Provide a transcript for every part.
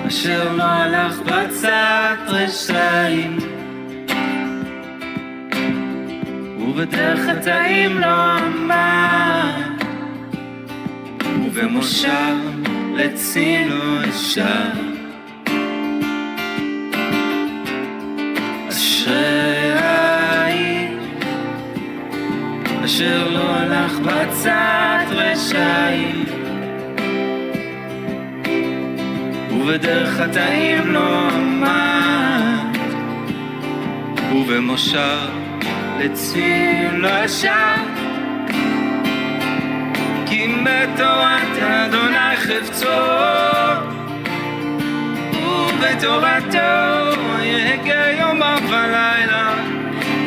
אשר לא הלך בצד רשעים ובדרך חטאים לא עמד ובמושב לצין לא ישב. אשרי האיש אשר לא הלך בצד רשעים ובדרך חטאים לא עמד ובמושב לצין לא ישב. כי בתורת אדוני חפצו ובתורתו יהגה יומם ולילה,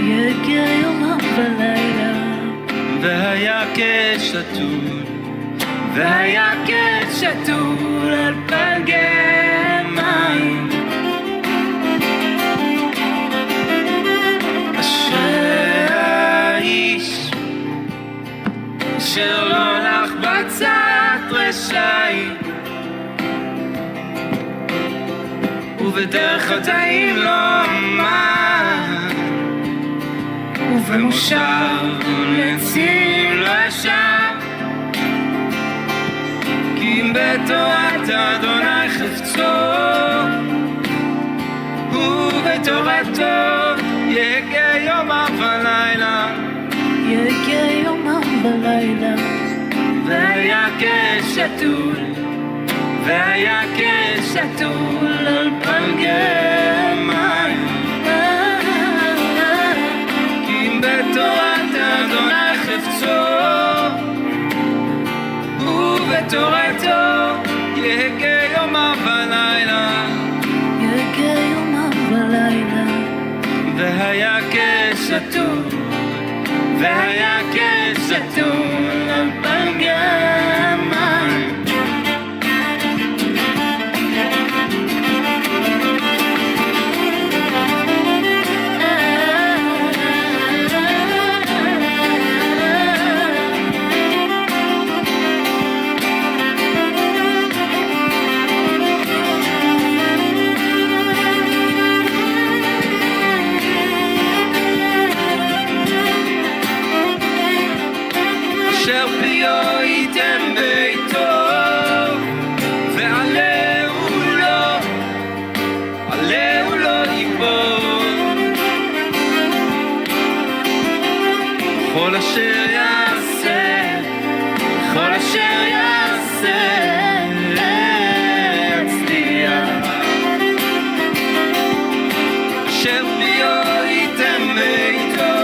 יהגה יומם ולילה. והיה כשתול, והיה כשתול על פלגי מים. אשרי האיש אשר לא הלך בצד רשעים ובדרך חטאים לא עמד ובמושב לצין לא ישב. כי בתורת אדוני חפצו ובתורתו יהגה יומם ולילה, יהגה יומם ולילה. והיה כשתול, והיה כשתול על פלגי מים. כי בתורת אדוני חפצו ובתורתו יהגה יומם ולילה, יהגה יומם ולילה. והיה כשתול, והיה כשתול על פלגי מים. אשר פיו ייתן ביתו ועלהו לא ייפול. כל אשר יעשה, כל אשר יעשה יצליח. אשר פיו ייתן ביתו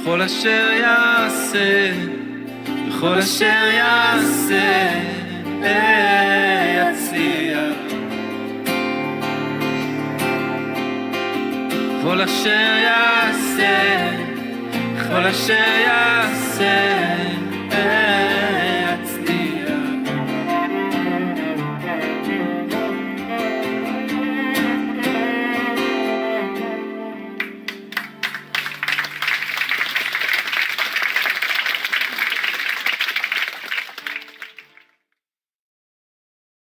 כל אשר יעשה, וכל אשר יעשה יצליח. כל אשר יעשה, כל אשר יעשה יצליח.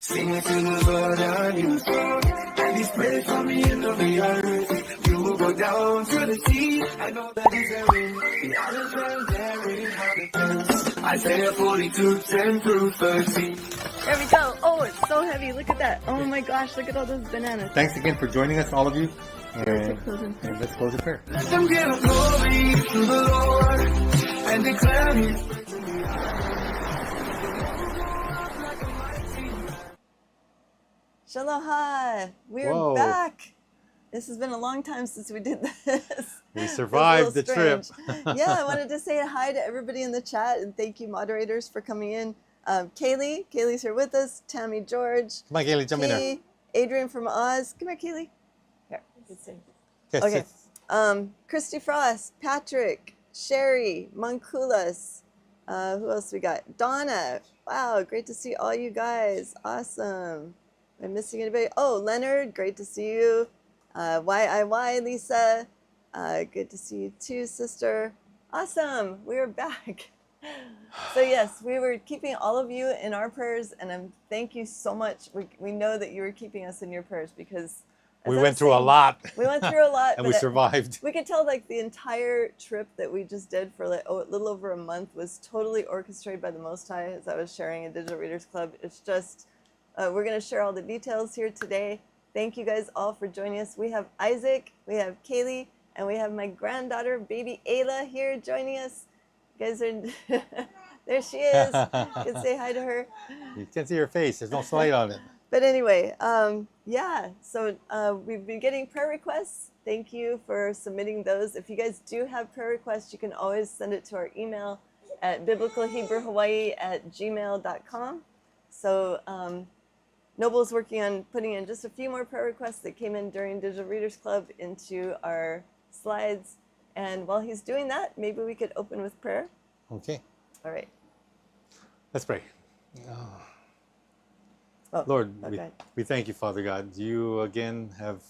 Sing it to the Lord our new song, and He's prayed for me in the earth. You will go down to the sea. I know that He's there in the other realm, there in heaven. Isaiah 42:10 through 13. There we go. Oh, it's so heavy. Look at that. Oh my gosh, look at all those bananas. Thanks again for joining us, all of you. Let's close in prayer. And let's close in prayer. Let them give glory to the Lord and declare His Shaloha! We're Whoa. back. This has been a long time since we did this. We survived the trip. Yeah, I wanted to say hi to everybody in the chat and thank you moderators for coming in. Kaylee's here with us. Tammy George. Come on, Kaylee, jump in there. Key, Adrian from Oz. Come here, Kaylee. Here, good see. Yes, Okay. yes. Christy Frost, Patrick, Sherry, Monkulas. Who else we got? Donna. Wow, great to see all you guys. Awesome. Am I missing anybody? Oh, Leonard, great to see you. YIY, Lisa. Good to see you too, sister. Awesome. We're back. So yes, we were keeping all of you in our prayers, and thank you so much. We know that you were keeping us in your prayers because We went through a lot. We went through a lot, And we survived. We could tell like the entire trip that we just did for like a little over a month was totally orchestrated by the Most High, as I was sharing in Digital Readers Club. It's just, we're going to share all the details here today. Thank you guys all for joining us. We have Isaac, we have Kaylee, and we have my granddaughter, baby Ayla, here joining us. You guys are, there she is. You can say hi to her. You can't see her face. There's no slide on it. But anyway, yeah, so we've been getting prayer requests. Thank you for submitting those. If you guys do have prayer requests, you can always send it to our email at biblicalhebrewhawaii@gmail.com. So Noble's working on putting in just a few more prayer requests that came in during Digital Readers Club into our slides. And while he's doing that, maybe we could open with prayer. Okay. All right. Let's pray. Oh, Lord, okay. we thank you, Father God. You again have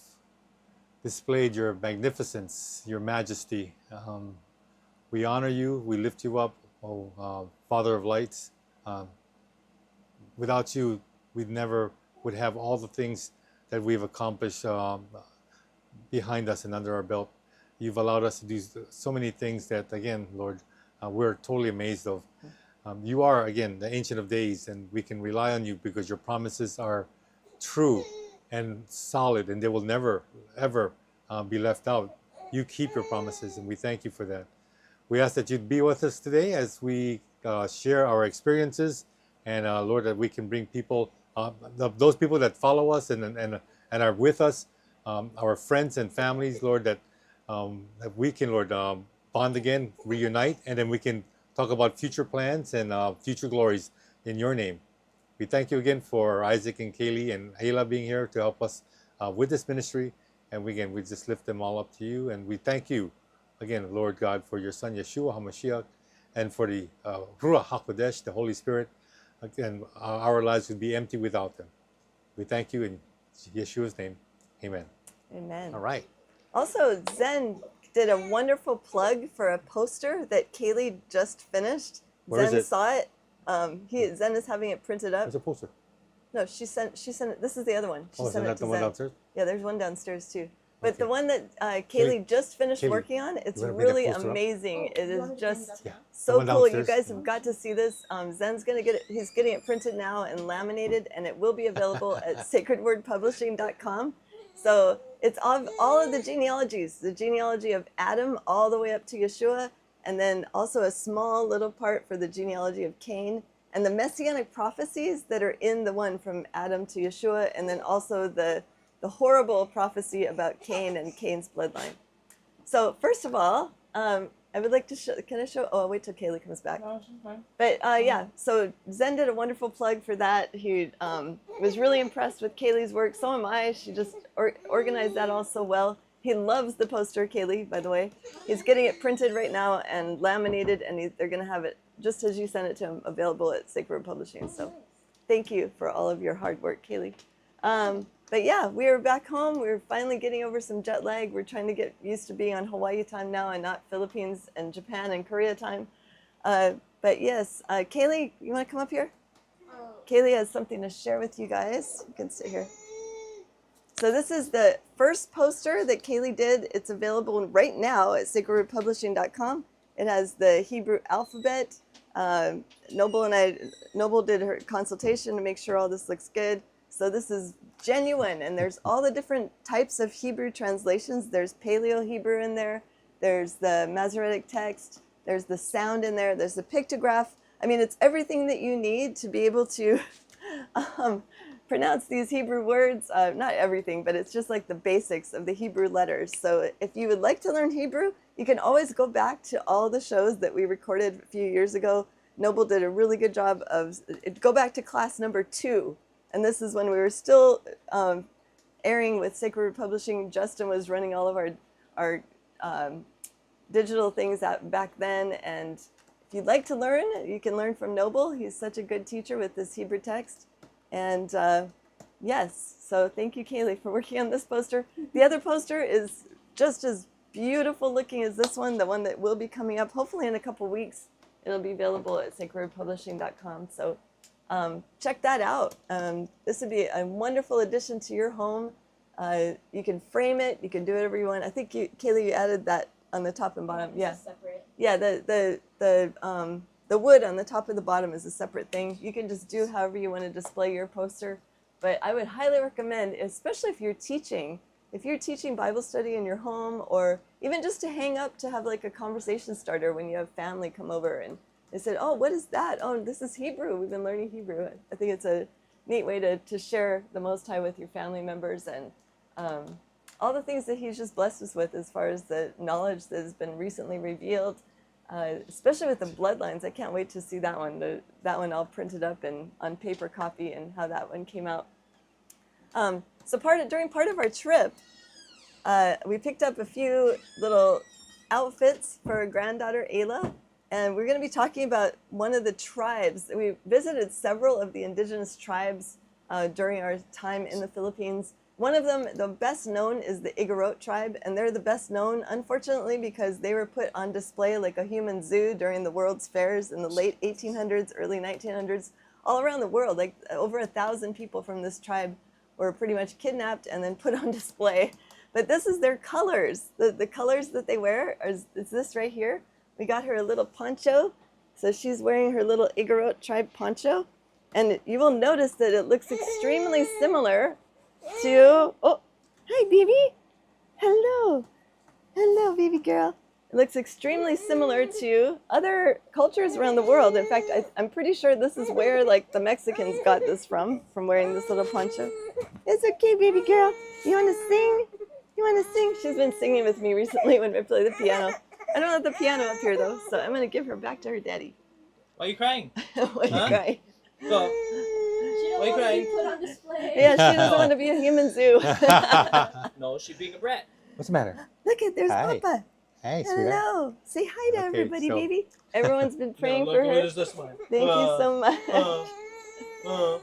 displayed your magnificence, your majesty. We honor you. We lift you up, Father of lights. Without you, we never would have all the things that we've accomplished behind us and under our belt. You've allowed us to do so many things that, again, Lord, we're totally amazed of. You are, again, the Ancient of Days, and we can rely on you because your promises are true and solid, and they will never, ever be left out. You keep your promises, and we thank you for that. We ask that you'd be with us today as we share our experiences, and Lord, that we can bring people, those people that follow us and are with us, our friends and families, Lord, that we can, Lord, bond again, reunite, and then we can talk about future plans and future glories in your name. We thank you again for Isaac and Kaylee and Ayla being here to help us with this ministry. And we just lift them all up to you. And we thank you again, Lord God, for your son, Yeshua HaMashiach, and for the Ruach HaKodesh, the Holy Spirit. Again, our lives would be empty without them. We thank you in Yeshua's name. Amen. Amen. All right. Also, Zen did a wonderful plug for a poster that Kaylee just finished. Where is Zen it? saw it. Zen is having it printed up. There's a poster. No, she sent it. This is the other one. She Oh, sent isn't it that to the one Zen. downstairs? Yeah, there's one downstairs too. But Okay. the one that Kaylee just finished Kaylee, working on, it's you wanna bring that really poster up? amazing. It is just Yeah. so The one cool. You downstairs. guys have got to see this. Zen's gonna get it. He's getting it printed now and laminated, and it will be available at sacredwordpublishing.com. So it's all of the genealogy of Adam all the way up to Yeshua, and then also a small little part for the genealogy of Cain, and the messianic prophecies that are in the one from Adam to Yeshua, and then also the horrible prophecy about Cain and Cain's bloodline. So first of all, I would like to show, can I show, oh, I'll wait till Kaylee comes back. No, she's fine. But yeah, so Zen did a wonderful plug for that. He was really impressed with Kaylee's work. So am I. She just organized that all so well. He loves the poster, Kaylee, by the way. He's getting it printed right now and laminated, and they're going to have it, just as you sent it to him, available at Sacred Publishing. So thank you for all of your hard work, Kaylee. But yeah, we are back home. We're finally getting over some jet lag. We're trying to get used to being on Hawaii time now and not Philippines and Japan and Korea time. But yes, Kaylee, you want to come up here? Kaylee has something to share with you guys. You can sit here. So this is the first poster that Kaylee did. It's available right now at sacredwordpublishing.com. It has the Hebrew alphabet. Noble did her consultation to make sure all this looks good. So this is genuine, and there's all the different types of Hebrew translations. There's Paleo Hebrew in there. There's the Masoretic text. There's the sound in there. There's the pictograph. I mean, it's everything that you need to be able to pronounce these Hebrew words. Not everything, but it's just like the basics of the Hebrew letters. So if you would like to learn Hebrew, you can always go back to all the shows that we recorded a few years ago. Noble did a really good job of, go back to class number 2. And this is when we were still airing with Sacred Word Publishing. Justin was running all of our digital things out back then. And if you'd like to learn, you can learn from Noble. He's such a good teacher with this Hebrew text. And yes, so thank you, Kaylee, for working on this poster. The other poster is just as beautiful looking as this one, the one that will be coming up hopefully in a couple weeks. It'll be available at sacredwordpublishing.com. So check that out. This would be a wonderful addition to your home. You can frame it. You can do whatever you want. I think, Kaylee, you added that on the top and bottom. Yeah. Separate. Yeah, the wood on the top and the bottom is a separate thing. You can just do however you want to display your poster. But I would highly recommend, especially if you're teaching Bible study in your home, or even just to hang up to have like a conversation starter when you have family come over and they said, oh, what is that? Oh, this is Hebrew. We've been learning Hebrew. I think it's a neat way to share the Most High with your family members and all the things that He's just blessed us with as far as the knowledge that has been recently revealed, especially with the bloodlines. I can't wait to see that one. That one I'll print it up on paper copy and how that one came out. So during part of our trip, we picked up a few little outfits for our granddaughter, Ayla. And we're going to be talking about one of the tribes. We visited several of the indigenous tribes during our time in the Philippines. One of them, the best known, is the Igorot tribe. And they're the best known, unfortunately, because they were put on display like a human zoo during the World's Fairs in the late 1800s, early 1900s, all around the world. Like over 1,000 people from this tribe were pretty much kidnapped and then put on display. But this is their colors. The colors that they wear is this right here. We got her a little poncho. So she's wearing her little Igorot tribe poncho. And you will notice that it looks extremely similar to, oh, hi, baby. Hello. Hello, baby girl. It looks extremely similar to other cultures around the world. In fact, I'm pretty sure this is where like the Mexicans got this from wearing this little poncho. It's okay, baby girl. You want to sing? You want to sing? She's been singing with me recently when we play the piano. I don't have the piano up here though, so I'm going to give her back to her daddy. Why are you crying? Why are you crying? Go. She don't Why you want to crying? be put on display. Yeah, she doesn't want to be a human zoo. No, she's being a brat. What's the matter? Look at, there's Hi. Papa. Hey, sweetheart. Hello. Say hi to Okay, everybody, so- baby. Everyone's been praying No, for look, her. what is this one? Thank you so much. Oh,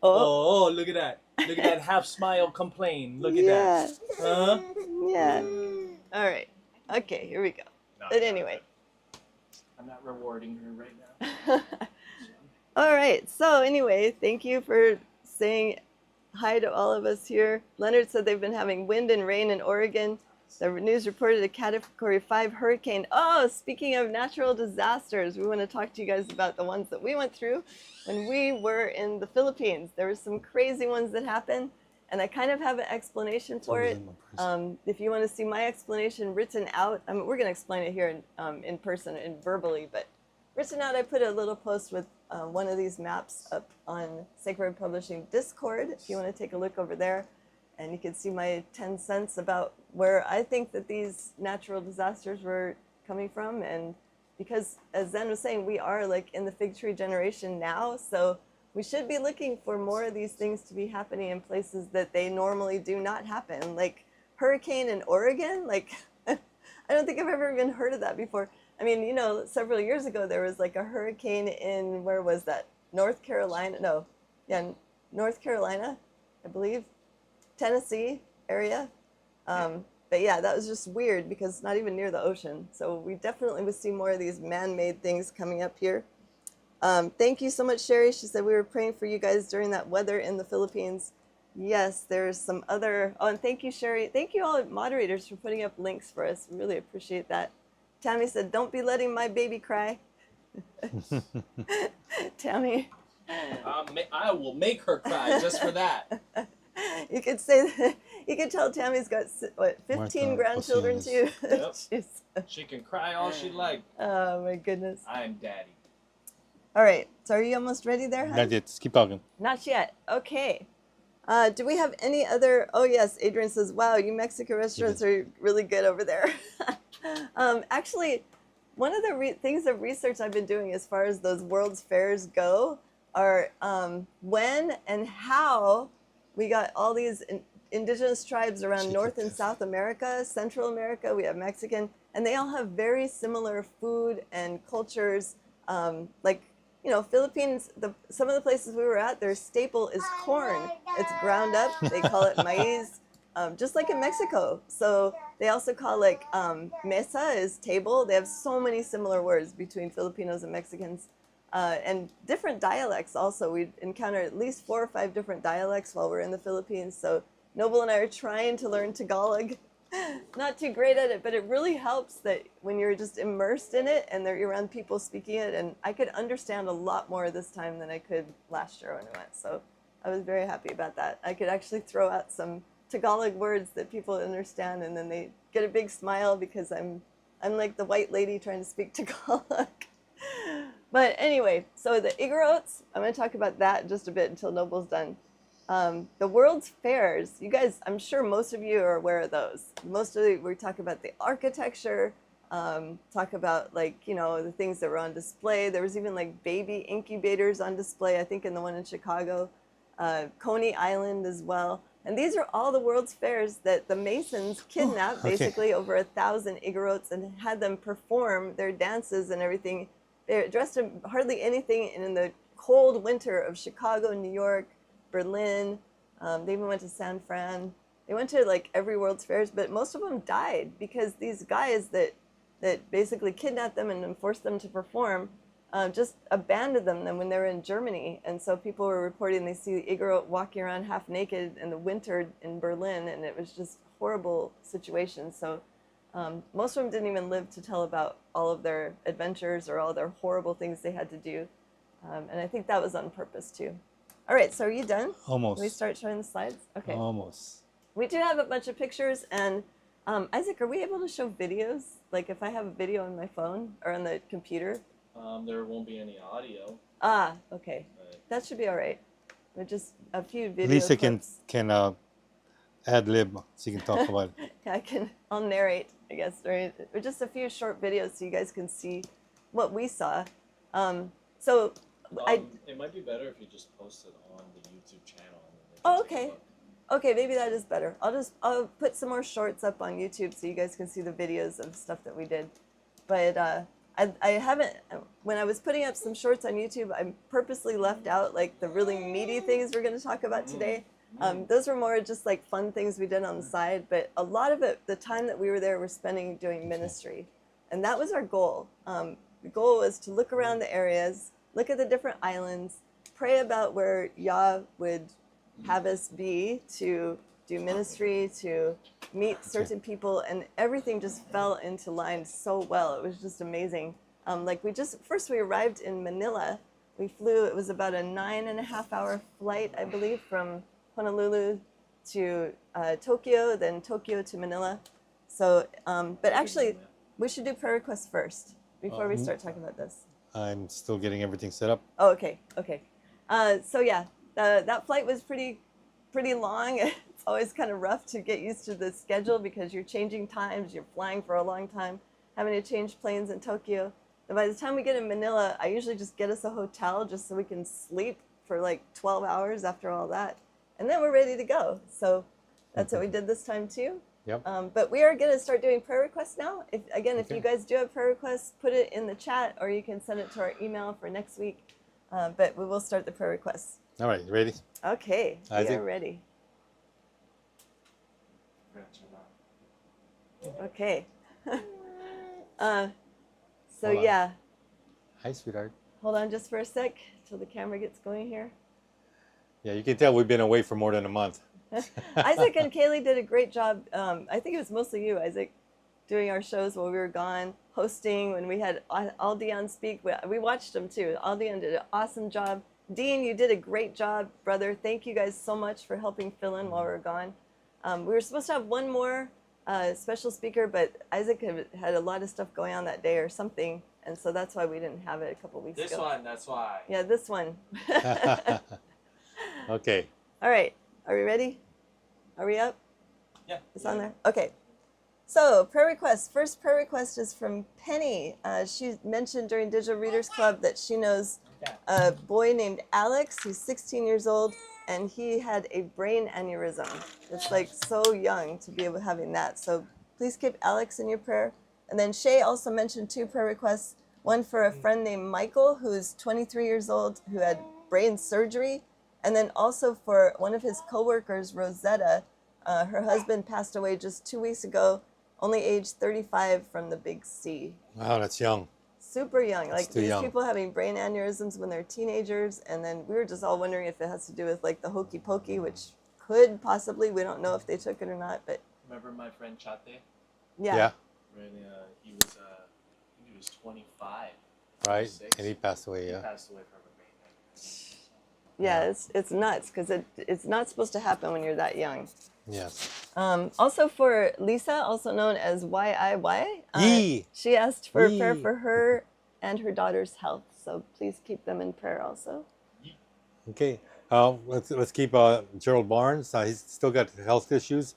Oh, look at that. Look at that half smile complain. Look at yeah. that. Yeah. All right. Okay, here we go. But anyway. I'm not rewarding her right now. All right. So anyway, thank you for saying hi to all of us here. Leonard said they've been having wind and rain in Oregon. The news reported a Category 5 hurricane. Oh, speaking of natural disasters, we want to talk to you guys about the ones that we went through when we were in the Philippines. There were some crazy ones that happened, and I kind of have an explanation for it. If you want to see my explanation written out, we're going to explain it here in person and verbally, but written out, I put a little post with one of these maps up on Sacred Word Publishing Discord, if you want to take a look over there. And you can see my 10 cents about where I think that these natural disasters were coming from. And because, as Zen was saying, we are like in the fig tree generation now. So we should be looking for more of these things to be happening in places that they normally do not happen. Like hurricane in Oregon, like I don't think I've ever even heard of that before. I mean, you know, several years ago, there was like a hurricane in, where was that? North Carolina, North Carolina, I believe. Tennessee area. But yeah, that was just weird because it's not even near the ocean. So we definitely would see more of these man-made things coming up here. Thank you so much, Sherry. She said we were praying for you guys during that weather in the Philippines. Yes, there's some other, and thank you, Sherry. Thank you all moderators for putting up links for us. We really appreciate that. Tammy said, don't be letting my baby cry. Tammy. I will make her cry just for that. You could say that, you could tell Tammy's got, what, 15 Martha grandchildren too? Yep. Jeez. She can cry all she like. Oh my goodness. I'm daddy. All right. So are you almost ready there, hon? Not yet. Just keep talking. Not yet. Okay. Do we have any other? Oh yes, Adrian says, "Wow, you Mexican restaurants are really good over there." Actually, one of the things of research I've been doing as far as those World's Fairs go are when and how we got all these indigenous tribes around North and South America, Central America. We have Mexican, and they all have very similar food and cultures. Like, you know, Philippines, some of the places we were at, their staple is corn. It's ground up. They call it maize, just like in Mexico. So they also call like mesa is table. They have so many similar words between Filipinos and Mexicans. And different dialects also. We encountered at least 4 or 5 different dialects while we're in the Philippines. So Noble and I are trying to learn Tagalog. Not too great at it, but it really helps that when you're just immersed in it and you're around people speaking it. And I could understand a lot more this time than I could last year when I went. So I was very happy about that. I could actually throw out some Tagalog words that people understand, and then they get a big smile because I'm like the white lady trying to speak Tagalog. But anyway, so the Igorots, I'm going to talk about that just a bit until Noble's done. The World's Fairs, you guys, I'm sure most of you are aware of those. We talk about the architecture, talk about like, you know, the things that were on display. There was even like baby incubators on display, I think in the one in Chicago, Coney Island as well. And these are all the World's Fairs that the Masons kidnapped basically over 1,000 Igorots and had them perform their dances and everything. They're dressed in hardly anything in the cold winter of Chicago, New York, Berlin. They even went to San Fran. They went to like every World's Fairs, but most of them died because these guys that basically kidnapped them and forced them to perform just abandoned them when they were in Germany. And so people were reporting they see Igorot walking around half naked in the winter in Berlin, and it was just horrible situations. So most of them didn't even live to tell about all of their adventures or all their horrible things they had to do. And I think that was on purpose too. All right, so are you done? Almost. Can we start showing the slides? Okay. Almost. We do have a bunch of pictures, and Isaac, are we able to show videos? Like if I have a video on my phone or on the computer? There won't be any audio. Ah, okay. But That should be all right. But just a few video At least it clips. can ad lib, so you can talk about it. Yeah, I'll narrate, I guess, right? Or just a few short videos so you guys can see what we saw. it might be better if you just post it on the YouTube channel. And then they Oh, can take a okay. look. Okay, maybe that is better. I'll put some more shorts up on YouTube so you guys can see the videos of stuff that we did. But I haven't, when I was putting up some shorts on YouTube, I purposely left out like the really meaty things we're going to talk about today. Those were more just like fun things we did on the side, but a lot of it, the time that we were there, we're spending doing ministry. And that was our goal. The goal was to look around the areas, look at the different islands, pray about where Yah would have us be to do ministry, to meet certain people, and everything just fell into line so well. It was just amazing. First we arrived in Manila. We flew, it was about a 9.5-hour flight, I believe, from Honolulu to Tokyo, then Tokyo to Manila. So, but actually, we should do prayer requests first before we start talking about this. I'm still getting everything set up. Oh, okay. So yeah, that flight was pretty long. It's always kind of rough to get used to the schedule because you're changing times, you're flying for a long time, having to change planes in Tokyo. And by the time we get in Manila, I usually just get us a hotel just so we can sleep for like 12 hours after all that. And then we're ready to go. So that's what we did this time too. Yep. But we are going to start doing prayer requests now. If you guys do have prayer requests, put it in the chat or you can send it to our email for next week. But we will start the prayer requests. All right, ready? Okay, we Isaac? are ready. Okay. So Hold on. yeah, Hi, sweetheart. hold on just for a sec till the camera gets going here. Yeah, you can tell we've been away for more than a month. Isaac and Kaylee did a great job. I think it was mostly you, Isaac, doing our shows while we were gone, hosting when we had Aldion speak. We watched him too. Aldion did an awesome job. Dean, you did a great job, brother. Thank you guys so much for helping fill in while we were gone. We were supposed to have one more special speaker, but Isaac had a lot of stuff going on that day or something, and so that's why we didn't have it a couple weeks This ago. one, that's why. Yeah, this one. Okay. All right, are we ready? Are we up? Yeah. It's on there? Okay. So, prayer requests. First prayer request is from Penny. She mentioned during Digital Readers Club that she knows a boy named Alex who's 16 years old, and he had a brain aneurysm. It's like so young to be able having that. So, please keep Alex in your prayer. And then Shay also mentioned 2 prayer requests. One for a friend named Michael, who's 23 years old, who had brain surgery. And then also for one of his coworkers, Rosetta. Her husband passed away just 2 weeks ago, only age 35 from the big C. Wow, that's young. Super young. Like too these young. people having brain aneurysms when they're teenagers. And then we were just all wondering if it has to do with like the hokey pokey, which could possibly, we don't know if they took it or not, but Remember my friend Chate? yeah. When he was, I think he was 25. Right. 26. And he passed away. He Yeah. passed away from a brain aneurysm. Yeah, it's nuts because it's not supposed to happen when you're that young. Yes. Also for Lisa, also known as YIY, Yee. she asked for a prayer Yee. for her and her daughter's health. So please keep them in prayer also. Okay. Let's keep Gerald Barnes. He's still got health issues.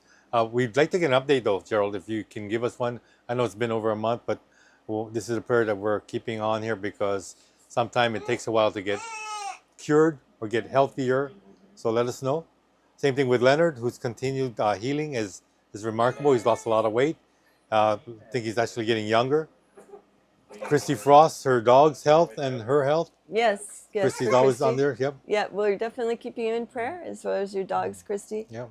We'd like to get an update though, Gerald, if you can give us one. I know it's been over a month, but this is a prayer that we're keeping on here because sometimes it takes a while to get cured or get healthier. So let us know. Same thing with Leonard, who's continued healing is remarkable. He's lost a lot of weight. I think he's actually getting younger. Christy Frost, her dog's health and her health. Yes, yes. Christy's for always Christy. on there. Yep. Yeah, we're definitely keeping you in prayer as well as your dogs, Christy. Yep.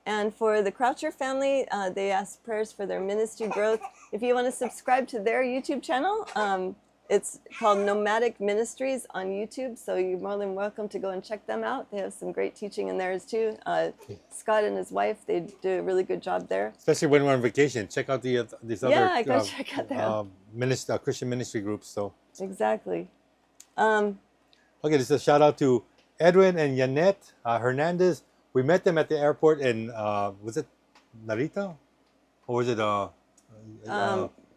And for the Croucher family, they asked prayers for their ministry growth. If you want to subscribe to their YouTube channel, it's called Nomadic Ministries on YouTube. So you're more than welcome to go and check them out. They have some great teaching in theirs too. Scott and his wife, they do a really good job there. Especially when we're on vacation, check out these Yeah, other I gotta check out them. Christian ministry groups. So Exactly. okay, this is a shout out to Edwin and Yanette Hernandez. We met them at the airport in was it Narita, or was it That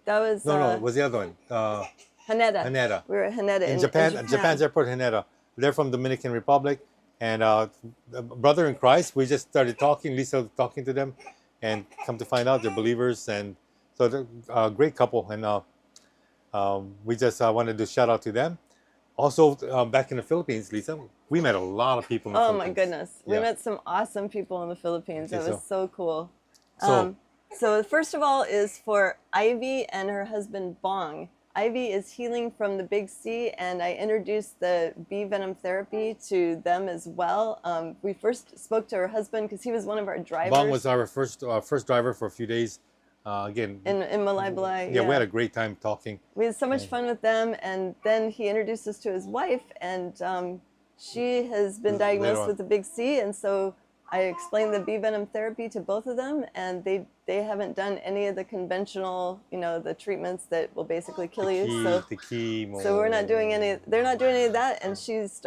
was no, it was the other one Haneda. Haneda We were at Haneda in Japan. Japan's airport, Haneda. They're from Dominican Republic, and brother in Christ. We just started talking. Lisa was talking to them, and come to find out they're believers, and so they're a great couple. And we just wanted to shout out to them. Also, back in the Philippines, Lisa, we met a lot of people in the Oh Philippines. my goodness. We Yeah. met some awesome people in the Philippines. Okay, That was so cool. So- So first of all is for Ivy and her husband Bong. Ivy is healing from the big C, and I introduced the bee venom therapy to them as well. We first spoke to her husband because he was one of our drivers Bong was our first driver for a few days. Again, in Malay Balai. yeah, we had a great time talking. We had so much fun with them, and then he introduced us to his wife, and she has been Later diagnosed on. with the big C, and so I explained the bee venom therapy to both of them, and they haven't done any of the conventional, the treatments that will basically kill you. The chemo. So we're not doing any. They're not doing any of that, and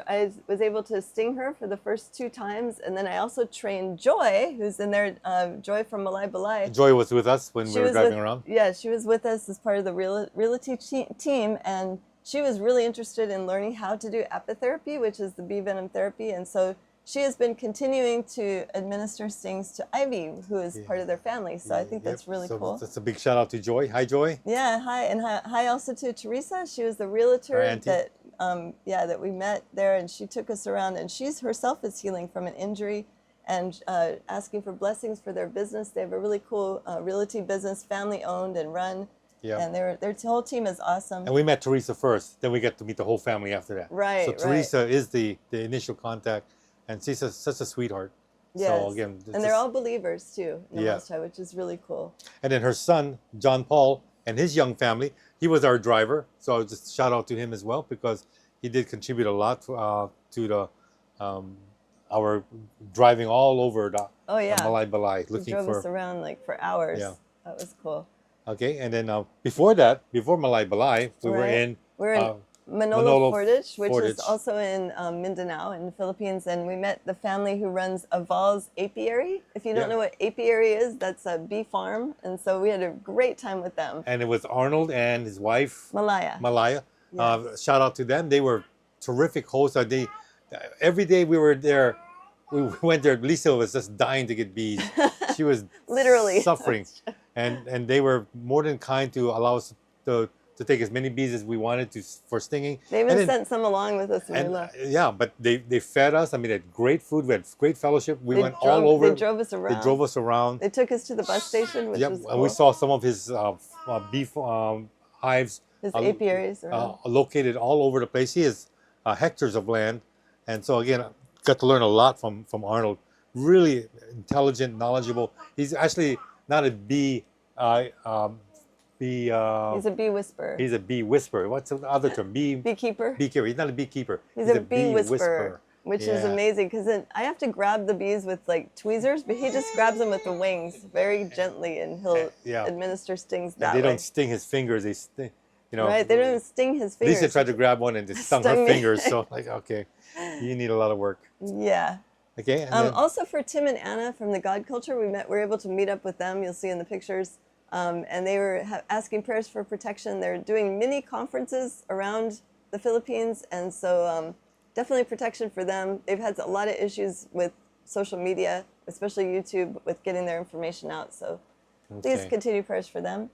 I was able to sting her for the first 2 times, and then I also trained Joy, who's in there. Joy from Malay Balai. Joy was with us when we were driving with, around. Yeah, she was with us as part of the realty team, and she was really interested in learning how to do apitherapy, which is the bee venom therapy, and so she has been continuing to administer stings to Ivy, who is part of their family. So I think that's really so cool. That's a big shout out to Joy. Hi, Joy. Yeah, hi, and hi also to Teresa. She was the realtor Our auntie. that that we met there, and she took us around, and she's herself is healing from an injury and asking for blessings for their business. They have a really cool realty business, family owned and run. Yeah. And their whole team is awesome. And we met Teresa first. Then we get to meet the whole family after that. Right, So right. Teresa is the initial contact, and she's such a sweetheart. Yes. So again, and they're all believers too, in the Yeah. Most High, which is really cool. And then her son, John Paul, and his young family, he was our driver. So I'll just shout out to him as well because he did contribute a lot to the our driving all over the Oh yeah, Malay Balai he looking drove for. us around like for hours. Yeah. That was cool. Okay, and then before Malay Balai, we were Right. in We're in Manolo Fortich, which is Fortich. also in Mindanao in the Philippines, and we met the family who runs Aval's Apiary. If you don't Yeah. know what apiary is, that's a bee farm, and so we had a great time with them. And it was Arnold and his wife, Malaya. Malaya. Yes. Shout out to them. They were terrific hosts. Every day we were there, we went there. Lisa was just dying to get bees. She was Literally. suffering, and they were more than kind to allow us to take as many bees as we wanted to for stinging. They And even then- sent some along with us when we and left. yeah, but they fed us. I mean, they had great food. We had great fellowship. We They went drove- all over. They drove us around. They drove us around. They took us to the bus station, which Yep, was cool. and we saw some of his beef hives His uh, apiaries around. located all over the place. He has hectares of land, and so again, got to learn a lot from Arnold. Really intelligent, knowledgeable. He's actually not a bee. He's He's a bee whisperer. a bee whisperer. What's the other term? Beekeeper. Beekeeper. He's not a beekeeper. He's a bee whisperer, which is Yeah. amazing because then I have to grab the bees with like tweezers, but he just grabs them with the wings very gently, and he'll Yeah. administer stings And that they way. don't sting his fingers. They sting. You know. Right? They don't even sting his fingers. Lisa tried to grab one and it stung her Stung me. fingers. So like, okay, you need a lot of work. Yeah. Okay. And then, Also for Tim and Anna from the God Culture, we were able to meet up with them. You'll see in the pictures. And they were asking prayers for protection. They're doing mini conferences around the Philippines, and so definitely protection for them. They've had a lot of issues with social media, especially YouTube, with getting their information out. So please Okay. continue prayers for them.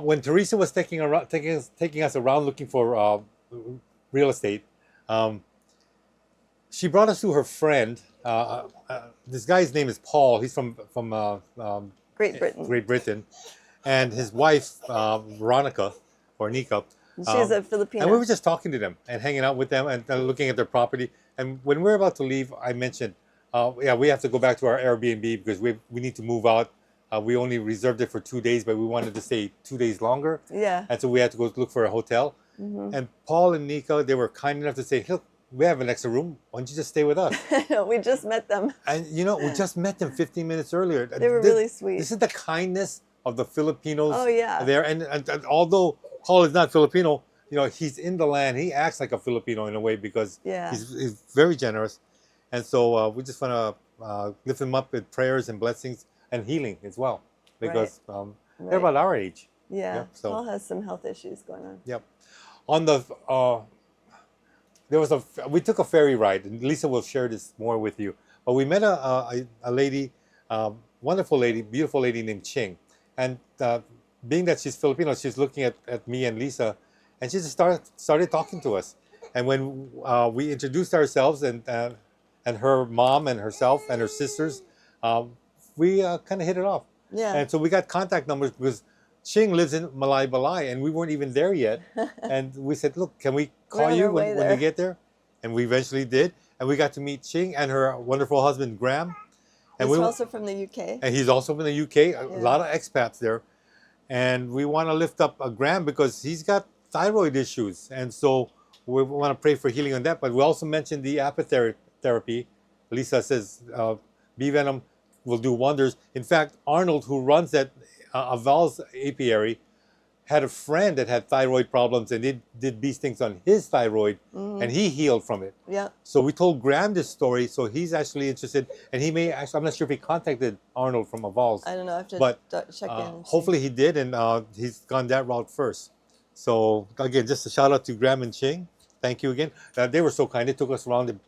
when Teresa was taking us around looking for real estate, she brought us to her friend. This guy's name is Paul. He's from Great Britain. Great Britain, and his wife Veronica or Nika. She's a Filipina. And we were just talking to them and hanging out with them and looking at their property. And when we were about to leave, I mentioned, yeah, we have to go back to our Airbnb because we need to move out. We only reserved it for 2 days, but we wanted to stay 2 days longer. Yeah. And so we had to go look for a hotel. And Paul and Nika, they were kind enough to say, look, we have an extra room. Why don't you just stay with us? We just met them. And you know, we just met them 15 minutes earlier. They were really sweet. This is the kindness of the Filipinos. Oh, yeah. There, and although Paul is not Filipino, you know, he's in the land. He acts like a Filipino in a way because Yeah. he's very generous. And so we just want to lift him up with prayers and blessings and healing as well, because they're about our age. Yeah. Yep, so- Paul has some health issues going on. Yep. On the we took a ferry ride, and Lisa will share this more with you. But we met a lady, wonderful lady, beautiful lady named Ching, and being that she's Filipino, she's looking at me and Lisa, and she just started talking to us. And when we introduced ourselves and her mom and herself and her sisters, we kind of hit it off. Yeah. And so we got contact numbers because Ching lives in Malay Balay, and we weren't even there yet. And we said, look, can we call on you our way when we there. get there? And we eventually did. And we got to meet Ching and her wonderful husband, Graham. And He's also from the UK. and he's also from the UK, a lot of expats there. And we want to lift up Graham because he's got thyroid issues. And so we want to pray for healing on that. But we also mentioned the apitherapy. Lisa says bee venom will do wonders. In fact, Arnold, who runs that Aval's apiary, had a friend that had thyroid problems, and they did bee stings on his thyroid, and he healed from it. Yeah. So we told Graham this story, so he's actually interested, and he may actually, I'm not sure if he contacted Arnold from Aval's, I don't know. I have to but check in. and see. hopefully he did, and he's gone that route first. So again, just a shout out to Graham and Ching. Thank you again. They were so kind. They took us around,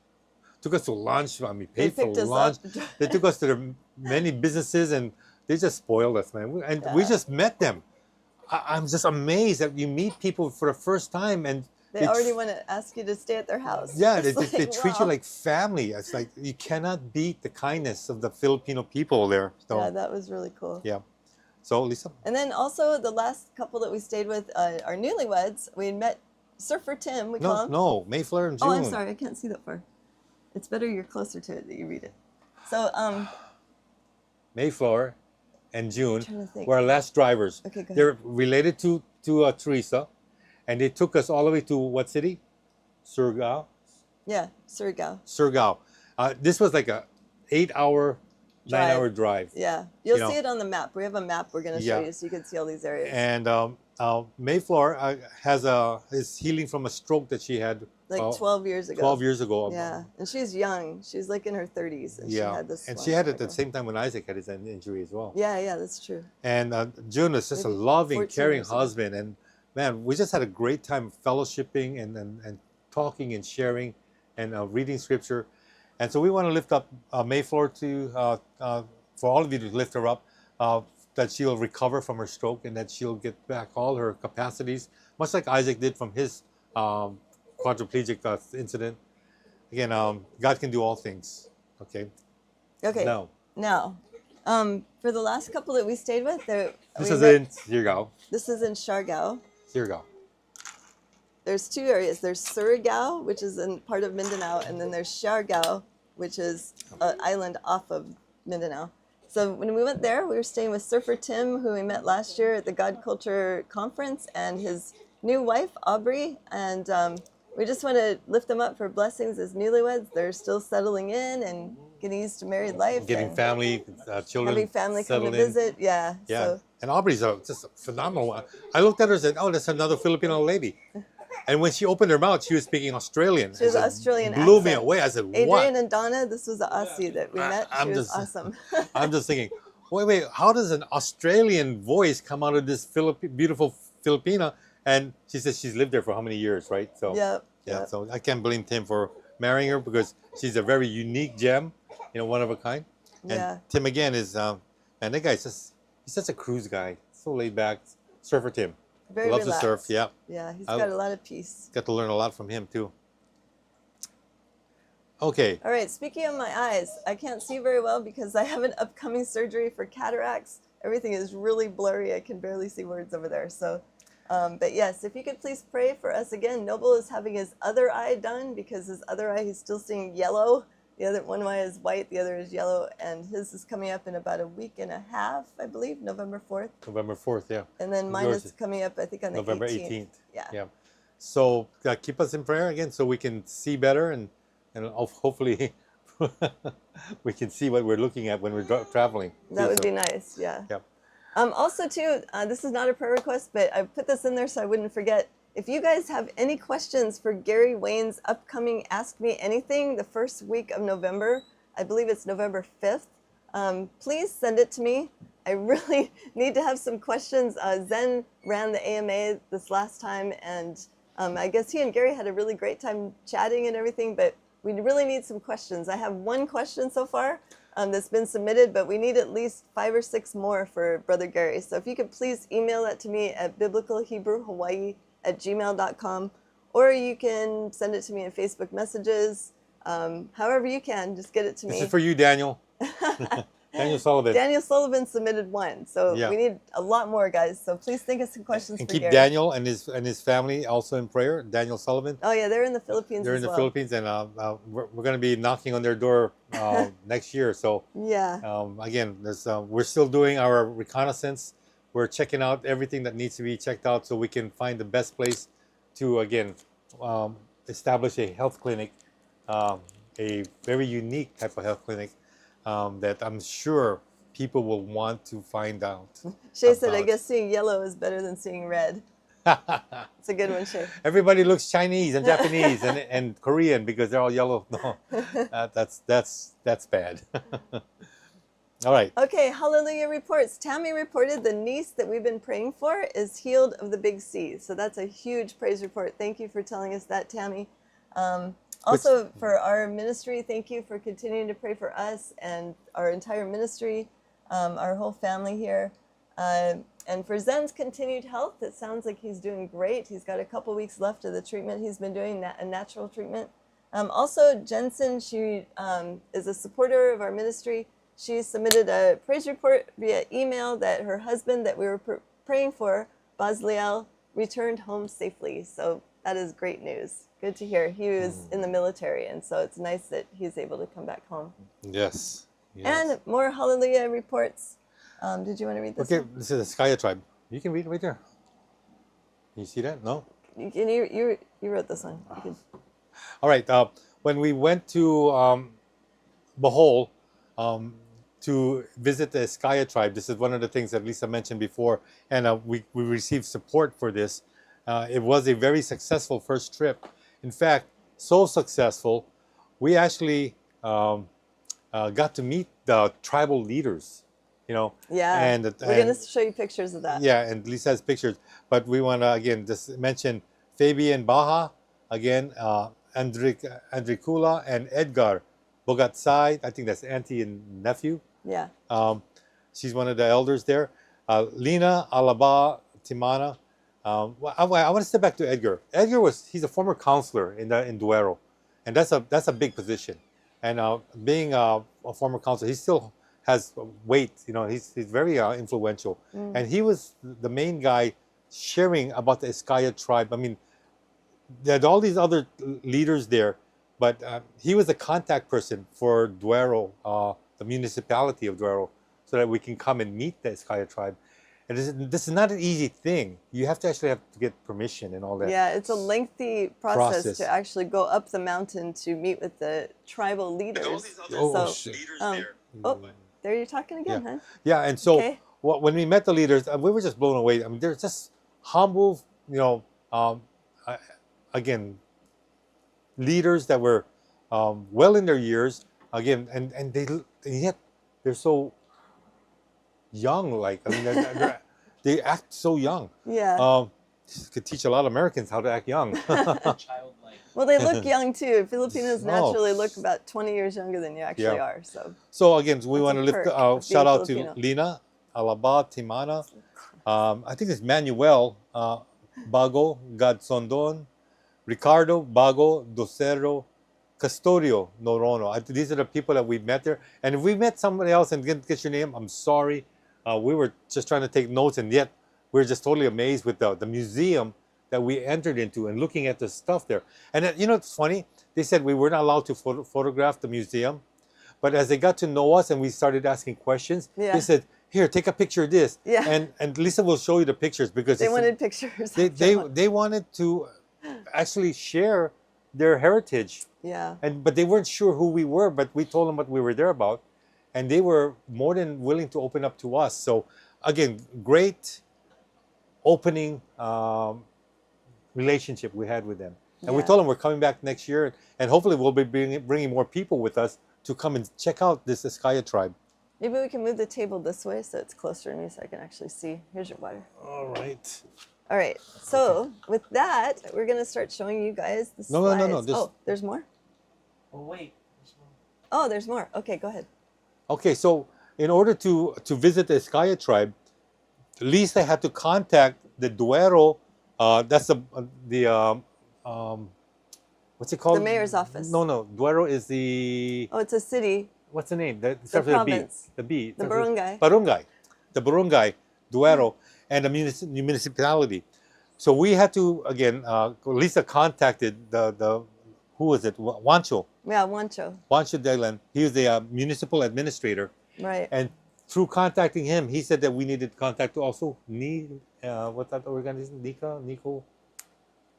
took us to lunch. I mean, paid for picked us lunch. up. They took us to their many businesses, and they just spoiled us, man. And we just met them. I'm just amazed that you meet people for the first time, and They already want to ask you to stay at their house. yeah, It's they like, treat you wow. like family. It's like you cannot beat the kindness of the Filipino people there. So Yeah, that was really cool. yeah. So Lisa, And then also the last couple that we stayed with, our newlyweds, we had met Surfer Tim, we call him. no, Mayflower and June. Oh, I'm sorry, I can't see that far. It's better you're closer to it that you read it. So, Mayflower and June trying to think. were our last drivers. Okay, go ahead. They're related to Teresa, and they took us all the way to what city? Surigao. yeah, Surigao. Surigao. This was like a 8-hour 9-hour drive. Yeah, you'll You know. see it on the map. We have a map we're going to show Yeah. you so you can see all these areas. And Mayflower is healing from a stroke that she had Like 12 years ago. 12 years ago. Yeah, and she's young. She's like in her 30s, and she had this. And long she had it time at the ago. same time when Isaac had his injury as well. Yeah, that's true. And June is just a Maybe loving, 14 caring years ago. husband. And man, we just had a great time fellowshipping and talking and sharing and reading scripture. And so we want to lift up Mayflower for all of you to lift her up, that she'll recover from her stroke and that she'll get back all her capacities, much like Isaac did from his quadriplegic incident. Again, God can do all things. Okay. Okay. Now, For the last couple that we stayed with, here you go. This is in Siargao. Here you go. There's two areas. There's Surigao, which is in part of Mindanao, and then there's Siargao, which is an island off of Mindanao. So when we went there, we were staying with Surfer Tim, who we met last year at the God Culture Conference, and his new wife, Aubrey. And we just want to lift them up for blessings as newlyweds. They're still settling in and getting used to married life. Getting and family, children, having family come to settled in. visit. Yeah. Yeah. So, And Aubrey's just a phenomenal one. I looked at her and said, "Oh, that's another Filipino lady." And when she opened her mouth, she was speaking Australian. she was I said, Australian Blew me accent. away. I said, Adrian "What?" and Donna, this was the Aussie that we met. I'm She was just- awesome. I'm just thinking, wait, how does an Australian voice come out of this beautiful Filipina? And she says she's lived there for how many years, right? So Yep. yeah, Yep. so I can't blame Tim for marrying her because she's a very unique gem, one of a kind. And Yeah. Tim again is, man, that guy's he's such a cruise guy, so laid back, surfer Tim. Very Loves relaxed. to surf, yeah. Yeah, he's I- got a lot of peace. Got to learn a lot from him too. Okay, All right, speaking of my eyes, I can't see very well because I have an upcoming surgery for cataracts. Everything is really blurry. I can barely see words over there. So, but yes, if you could please pray for us again. Noble is having his other eye done because his other eye, he's still seeing yellow. The other one eye is white, the other is yellow, and his is coming up in about a week and a half, I believe, November 4th. November 4th, yeah. And then mine Yours is coming up, I think, on the November 18th. 18th. Yeah. Yeah. So keep us in prayer again so we can see better and hopefully we can see what we're looking at when we're traveling. That would be nice, yeah. Yep. Also, too, this is not a prayer request, but I put this in there so I wouldn't forget. If you guys have any questions for Gary Wayne's upcoming Ask Me Anything, the first week of November, I believe it's November 5th, please send it to me. I really need to have some questions. Zen ran the AMA this last time, and I guess he and Gary had a really great time chatting and everything, but we really need some questions. I have one question so far that's been submitted, but we need at least 5 or 6 more for Brother Gary. So if you could please email that to me at biblicalhebrewhawaii@gmail.com, or you can send it to me in Facebook messages. However you can, just get it to me. This is for you, Daniel. Daniel Sullivan. Daniel Sullivan submitted one, so Yeah. we need a lot more, guys. So please think of some questions And for keep Gary. Daniel and his family also in prayer. Daniel Sullivan. Oh yeah, they're in the Philippines They're as in the well. Philippines, and we're going to be knocking on their door next year. So Yeah. again, we're still doing our reconnaissance. We're checking out everything that needs to be checked out so we can find the best place to, again, establish a health clinic, a very unique type of health clinic that I'm sure people will want to find out. Shay said, I about. guess seeing yellow is better than seeing red. It's a good one, Shay. Everybody looks Chinese and Japanese and Korean because they're all yellow. No, that's bad. All right. Okay, hallelujah reports. Tammy reported the niece that we've been praying for is healed of the big C. So that's a huge praise report. Thank you for telling us that, Tammy. Also, for our ministry, thank you for continuing to pray for us and our entire ministry, our whole family here. And for Zen's continued health, it sounds like he's doing great. He's got a couple weeks left of the treatment he's been doing, a natural treatment. Also, Jensen, she is a supporter of our ministry. She submitted a praise report via email that her husband that we were praying for, Basliel, returned home safely. So that is great news. Good to hear. He was in the military, and so it's nice that he's able to come back home. Yes. And more hallelujah reports. Did you want to read this? Okay, one? this is the Skaya tribe. You can read it right there. Can you see that? No? You wrote this one. You can, All right. When we went to Bohol to visit the Eskaya tribe. This is one of the things that Lisa mentioned before, and we received support for this. It was a very successful first trip. In fact, so successful, we actually got to meet the tribal leaders. Yeah. And we're going to show you pictures of that. yeah, and Lisa has pictures. But we want to again just mention Fabian Baja, again, Andricula and Edgar Bogatsai. I think that's auntie and nephew. Yeah. She's one of the elders there. Lina Alaba Timana. I want to step back to Edgar. He's a former counselor in Duero, and that's a big position. And being a former counselor, he still has weight. He's very influential, and he was the main guy sharing about the Eskaya tribe. I mean, there had all these other leaders there, but he was the contact person for Duero, the municipality of Duero, so that we can come and meet the Eskaya tribe. And this is not an easy thing. You have to get permission and all that. Yeah, it's a lengthy process to actually go up the mountain to meet with the tribal leaders. There you're talking again, huh? Yeah, and so Okay. when we met the leaders, we were just blown away. I mean, they're just humble, again, leaders that were well in their years, again, and yet they're so young. Like, I mean, they act so young. Yeah. Could teach a lot of Americans how to act young. Childlike. Well, they look young too. Filipinos naturally look about 20 years younger than you actually are. So again, we That's want to a lift perk of shout being out Filipino. to Lina Alaba Timana. I think it's Manuel Bago Gadsondon, Ricardo Bago Docero, Custodio Norono. These are the people that we met there. And if we met somebody else and didn't get your name, I'm sorry. We were just trying to take notes, and yet we're just totally amazed with the museum that we entered into and looking at the stuff there. And it's funny. They said we were not allowed to photograph the museum, but as they got to know us and we started asking questions, they said, "Here, take a picture of this." Yeah. And Lisa will show you the pictures because They wanted pictures. They wanted to actually share their heritage. Yeah. But they weren't sure who we were, but we told them what we were there about, and they were more than willing to open up to us. So again, great opening relationship we had with them. And we told them we're coming back next year, and hopefully we'll be bringing more people with us to come and check out this Eskaya tribe. Maybe we can move the table this way so it's closer to me so I can actually see. Here's your water. All right. All right. So with that, we're going to start showing you guys the slides. No. There's more? Oh, wait. There's one. Oh, there's more. Okay, go ahead. Okay, so in order to visit the Eskaya tribe, Lisa had to contact the Duero. That's the what's it called? The mayor's office. No. Duero is the. Oh, it's a city. What's the name? The province. The B. The barangay. The barangay, Duero, and the municipality. So we had to again. Lisa contacted the who was it? Juancho. Yeah, Juancho. Juancho Deglan. He was the municipal administrator. Right. And through contacting him, he said that we needed to contact also what's that organization? Nico,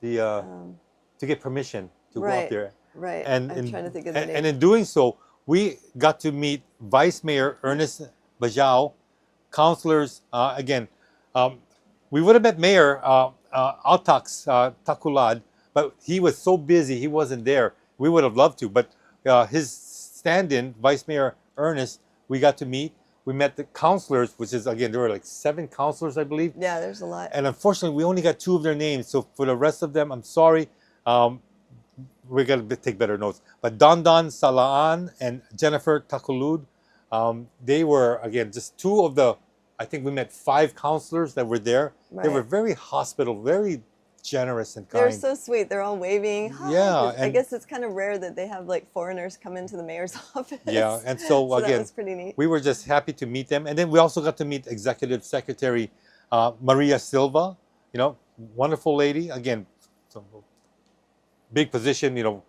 to get permission to go up there. Right. And I'm trying to think of the name. And in doing so, we got to meet Vice Mayor Ernest Bajao, councilors. We would have met Mayor Altax Takulad, but he was so busy he wasn't there. We would have loved to, but his stand-in, Vice Mayor Ernest, we got to meet. We met the councilors, which is, again, there were like 7 councilors, I believe. Yeah, there's a lot. And unfortunately, we only got 2 of their names. So for the rest of them, I'm sorry. We're going to take better notes. But Don Salaan and Jennifer Takulud, they were, again, just 2 of the, I think we met 5 councilors that were there. Right. They were very hospitable, very generous and kind. They're so sweet. They're all waving. Hi. Yeah, I guess it's kind of rare that they have like foreigners come into the mayor's office. Yeah, and so that again, was pretty neat. we were just happy to meet them. And then we also got to meet Executive Secretary Maria Silva, wonderful lady. Again, big position,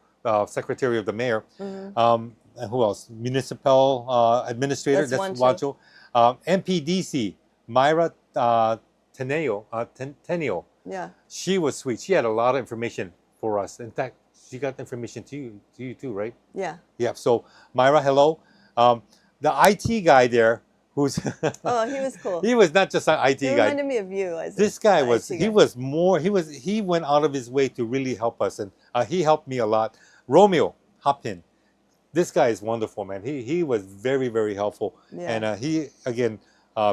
Secretary of the Mayor. And who else? Municipal Administrator, That's Juancho. MPDC, Myra Teneo. Yeah. She was sweet. She had a lot of information for us. In fact, she got information to you too, right? Yeah. Yeah. So Myra, hello. the IT guy there, who's Oh, he was cool. he was not just an IT He guy. reminded me of you, Isaac. This guy the was IT he guy. was more he went out of his way to really help us, and he helped me a lot. Romeo Hopin, this guy is wonderful, man. He was very, very helpful, Yeah. and he again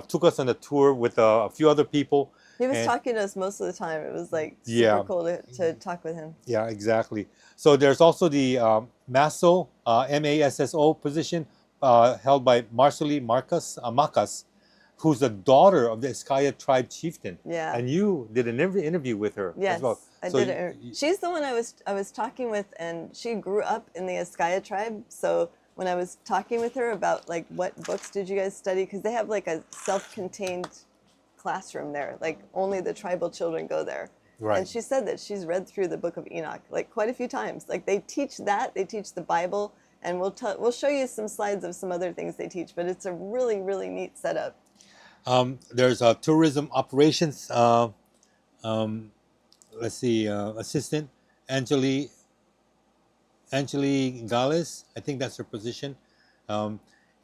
took us on a tour with a few other people. He was and- talking to us most of the time. It was like super Yeah. cool to talk with him. Yeah, exactly. So there's also the MASSO, MASSO position held by Marceli Macas, who's the daughter of the Eskaya tribe chieftain. Yeah. And you did an interview with her Yes, as well. I So did. She's the one I was talking with, and she grew up in the Eskaya tribe. So when I was talking with her about like what books did you guys study, because they have like a self-contained classroom there, like only the tribal children go there. Right. And she said that she's read through the Book of Enoch like quite a few times. Like they teach that, they teach the Bible, and we'll show you some slides of some other things they teach. But it's a really, really neat setup. There's a tourism operations, let's see, assistant, Angeli Gales. I think that's her position.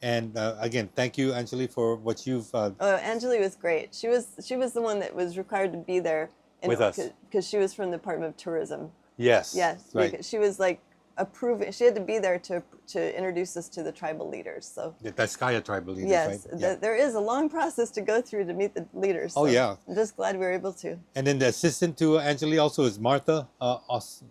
And again, thank you, Angeli, for what you've Oh, Angeli was great. She was the one that was required to be there With us. because she was from the Department of Tourism. yes, Yes, right. because she was like approving. She had to be there to introduce us to the tribal leaders. So The Eskaya tribe leaders, yes, right? Yeah. there is a long process to go through to meet the leaders. Oh, so yeah. I'm just glad we were able to. And then the assistant to Angeli also is Martha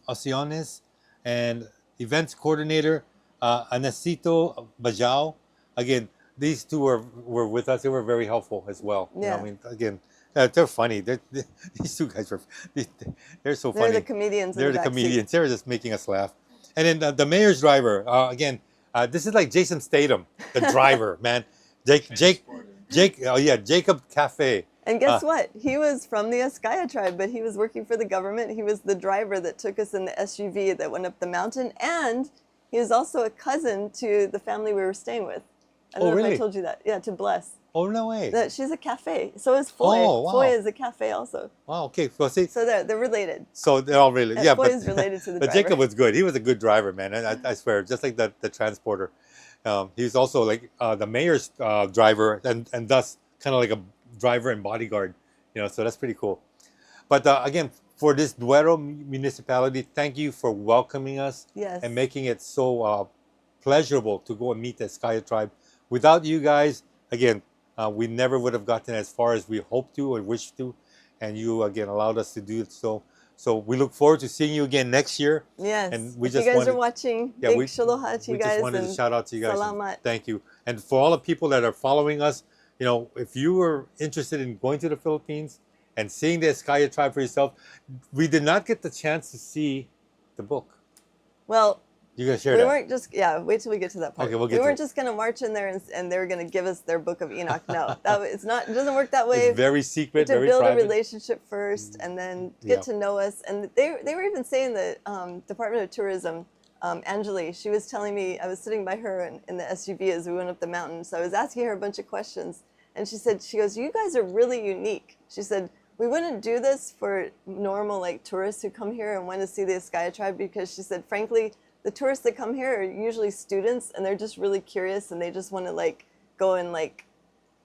Osiones, and events coordinator Anacito Bajao. Again, these two were with us. They were very helpful as well. You know, Yeah. I mean, again, they're funny. These two guys they're so They're funny. the comedians. in They're the back seat. comedians. They're just making us laugh. And then the mayor's driver, again, this is like Jason Statham, the driver, man. Jacob Cafe. And guess what? He was from the Eskaya tribe, but he was working for the government. He was the driver that took us in the SUV that went up the mountain, and he was also a cousin to the family we were staying with. I don't Oh, know if really? I told you that. Yeah, to Bless. Oh, no way. She's a cafe. So is Foy. Oh, wow. Foy is a cafe also. Wow, okay. Well, see, So they're related. so they're all really, And yeah. Foy But, is related to the but driver. Jacob was good. He was a good driver, man. I swear, just like the transporter. He's also like the mayor's driver, and thus kind of like a driver and bodyguard. You know, so that's pretty cool. But again, for this Duero municipality, thank you for welcoming us Yes. and making it so pleasurable to go and meet the Eskaya tribe. Without you guys, again, we never would have gotten as far as we hoped to or wished to, and you again allowed us to do so. So we look forward to seeing you again next year. Yes. And we if just you guys wanted- are watching, Yeah, big we- shaloha to you We guys. just wanted to and shout out to you guys. and Salamat. Thank you. And for all the people that are following us, you know, if you were interested in going to the Philippines and seeing the Eskaya tribe for yourself, we did not get the chance to see the book. Well, You gotta share we that. weren't just, wait till we get to that part. Okay, we'll get we to weren't it. just going to march in there and they were going to give us their Book of Enoch. No, it doesn't work that way. It's very secret, to very build private. a relationship first and then get Yeah. to know us. And they were even saying that Department of Tourism, Angeli, she was telling me, I was sitting by her in the SUV as we went up the mountain. So I was asking her a bunch of questions. And she goes, you guys are really unique. She said, we wouldn't do this for normal like tourists who come here and want to see the Eskaya tribe, because she said, frankly, the tourists that come here are usually students and they're just really curious and they just want to like go and like,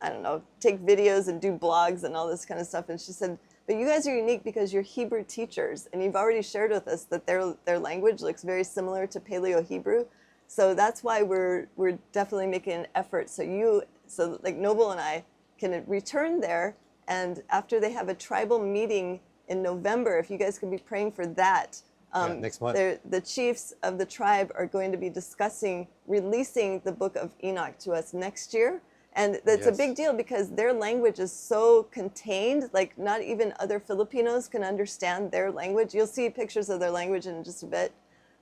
I don't know, take videos and do blogs and all this kind of stuff. And she said, but you guys are unique because you're Hebrew teachers and you've already shared with us that their language looks very similar to Paleo Hebrew. So that's why we're definitely making an effort. So like Noble and I can return there, and after they have a tribal meeting in November, if you guys could be praying for that. Next month. The chiefs of the tribe are going to be discussing releasing the Book of Enoch to us next year. And that's a Yes. big deal because their language is so contained, like not even other Filipinos can understand their language. You'll see pictures of their language in just a bit.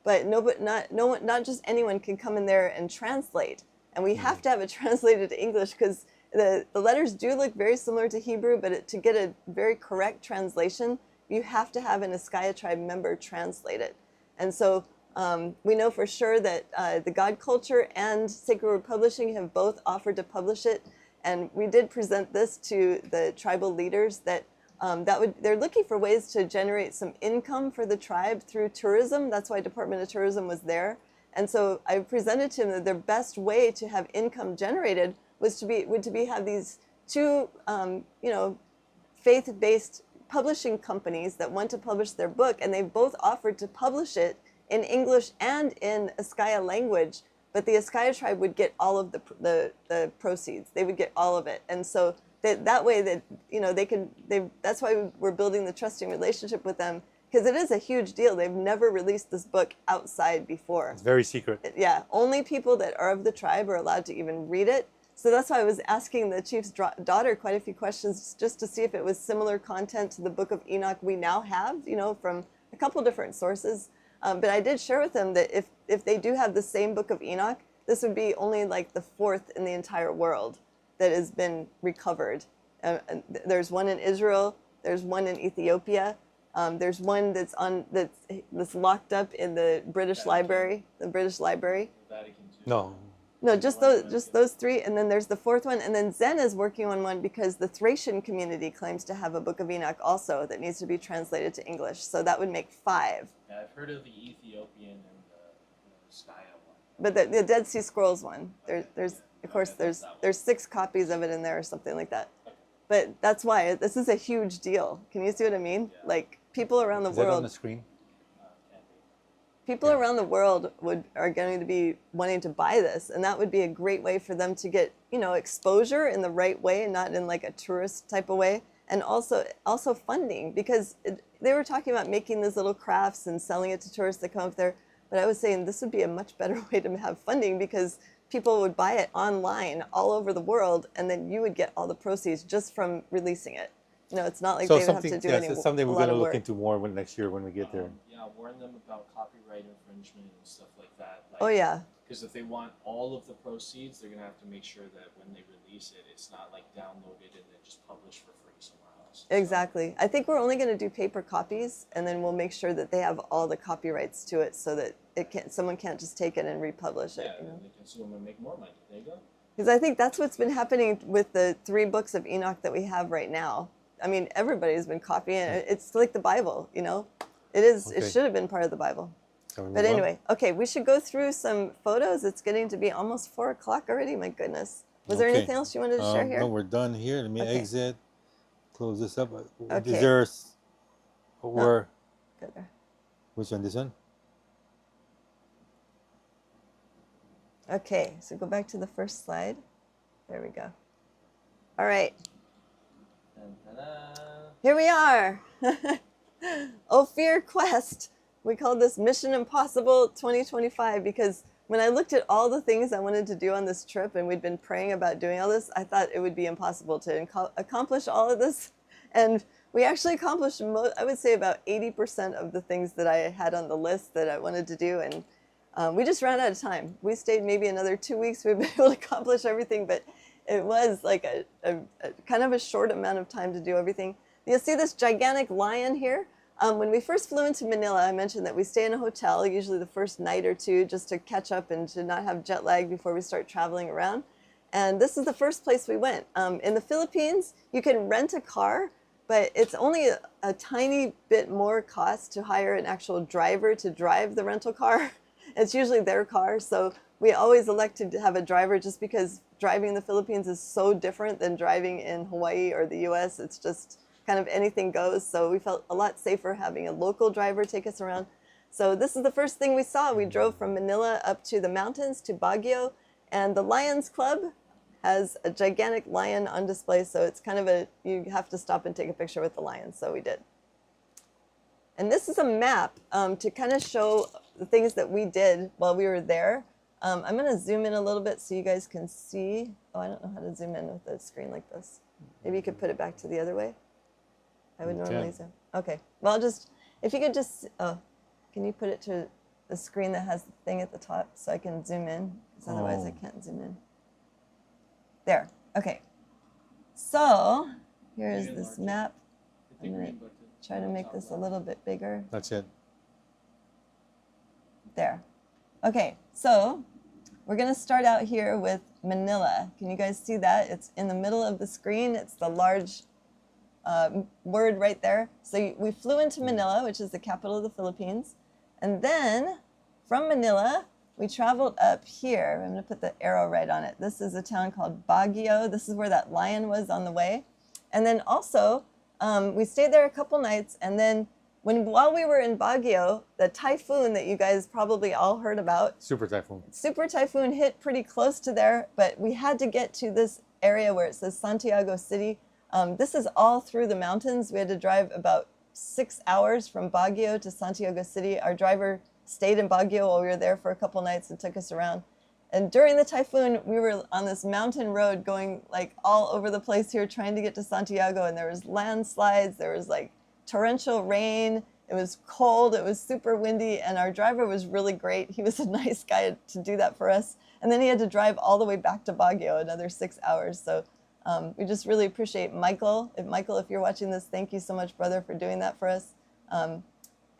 But not just anyone can come in there and translate. And we have to have it translated to English because the letters do look very similar to Hebrew, but to get a very correct translation, you have to have an Eskaya tribe member translate it. And so we know for sure that the God Culture and Sacred Word Publishing have both offered to publish it. And we did present this to the tribal leaders that they're looking for ways to generate some income for the tribe through tourism. That's why Department of Tourism was there. And so I presented to him that their best way to have income generated was to be have these two, faith-based publishing companies that want to publish their book, and they both offered to publish it in English and in Askaya language. But the Askaya tribe would get all of the proceeds. They would get all of it, and so that way that's why we're building the trusting relationship with them, because it is a huge deal. They've never released this book outside before. It's very secret. Yeah, only people that are of the tribe are allowed to even read it. So that's why I was asking the chief's daughter quite a few questions just to see if it was similar content to the Book of Enoch we now have, from a couple different sources. But I did share with them that if they do have the same Book of Enoch, this would be only like the fourth in the entire world that has been recovered. There's one in Israel. There's one in Ethiopia. There's one that's locked up in the British Library. The British Library. Vatican II. No, just those three, and then there's the fourth one, and then Zen is working on one because the Thracian community claims to have a Book of Enoch also that needs to be translated to English. So that would make 5. Yeah, I've heard of the Ethiopian and the Skya one. But the Dead Sea Scrolls one, there's 6 copies of it in there or something like that. Okay. But that's why this is a huge deal. Can you see what I mean? Yeah. Like people around the Is that on world. the screen? Can be. People around the world are going to be wanting to buy this, and that would be a great way for them to get exposure in the right way, not in like a tourist type of way, and also funding, because they were talking about making these little crafts and selling it to tourists that come up there, but I was saying this would be a much better way to have funding, because people would buy it online all over the world, and then you would get all the proceeds just from releasing it. It's not like So they would have to something, do it's something a we're lot going to of look work. into more next year when we get there. Yeah, warn them about copyright infringement and stuff like that. Oh yeah. Because if they want all of the proceeds, they're gonna have to make sure that when they release it, it's not like downloaded and then just published for free somewhere else. Exactly. I think we're only going to do paper copies, and then we'll make sure that they have all the copyrights to it, so that someone can't just take it and republish it. Yeah, and they can sue them and make more money. There you go. Because I think that's what's been happening with the 3 books of Enoch that we have right now. I mean, everybody's been copying it. It's like the Bible, It is. It Okay. should have been part of the Bible. Can we But move on? anyway, okay, we should go through some photos. It's getting to be almost 4 o'clock already. My goodness. Was there Okay. anything else you wanted to share here? No, we're done here. Let me Okay. exit. Close this up. Okay. Is there where? Go there. Which one? This one? Okay, so go back to the first slide. There we go. All right. Dun, dun, dun. Here we are. Ophir Quest. We called this Mission Impossible 2025 because when I looked at all the things I wanted to do on this trip, and we'd been praying about doing all this, I thought it would be impossible to accomplish all of this. And we actually accomplished, I would say, about 80% of the things that I had on the list that I wanted to do. And we just ran out of time. We stayed maybe another 2 weeks. We've been able to accomplish everything, but it was like a kind of a short amount of time to do everything. You'll see this gigantic lion here. When we first flew into Manila, I mentioned that we stay in a hotel, usually the first night or two, just to catch up and to not have jet lag before we start traveling around. And this is the first place we went. In the Philippines, you can rent a car, but it's only a tiny bit more cost to hire an actual driver to drive the rental car. It's usually their car, so we always elect to have a driver just because driving in the Philippines is so different than driving in Hawaii or the US. It's just kind of anything goes, so we felt a lot safer having a local driver take us around. So this is the first thing we saw. We drove from Manila up to the mountains to Baguio, and the Lions Club has a gigantic lion on display, so it's kind of you have to stop and take a picture with the lion, so we did. And this is a map to kind of show the things that we did while we were there. I'm going to zoom in a little bit so you guys can see. Oh, I don't know how to zoom in with a screen like this. Maybe you could put it back to the other way. I would normally zoom. Okay. Well, if you could just, can you put it to the screen that has the thing at the top so I can zoom in? Because otherwise I can't zoom in. There. Okay. So here is this map. I'm going to try to make this a little bit bigger. That's it. There. Okay, so we're going to start out here with Manila. Can you guys see that? It's in the middle of the screen. It's the large word right there. So we flew into Manila, which is the capital of the Philippines. And then from Manila, we traveled up here. I'm going to put the arrow right on it. This is a town called Baguio. This is where that lion was on the way. And then also, we stayed there a couple nights. And then while we were in Baguio, the typhoon that you guys probably all heard about, Super typhoon. super typhoon hit pretty close to there, but we had to get to this area where it says Santiago City. This is all through the mountains. We had to drive about 6 hours from Baguio to Santiago City. Our driver stayed in Baguio while we were there for a couple nights and took us around. And during the typhoon, we were on this mountain road going like all over the place here trying to get to Santiago, and there was landslides, there was like torrential rain, it was cold, it was super windy, and our driver was really great. He was a nice guy to do that for us. And then he had to drive all the way back to Baguio, another 6 hours. So we just really appreciate Michael. Michael, if you're watching this, thank you so much, brother, for doing that for us.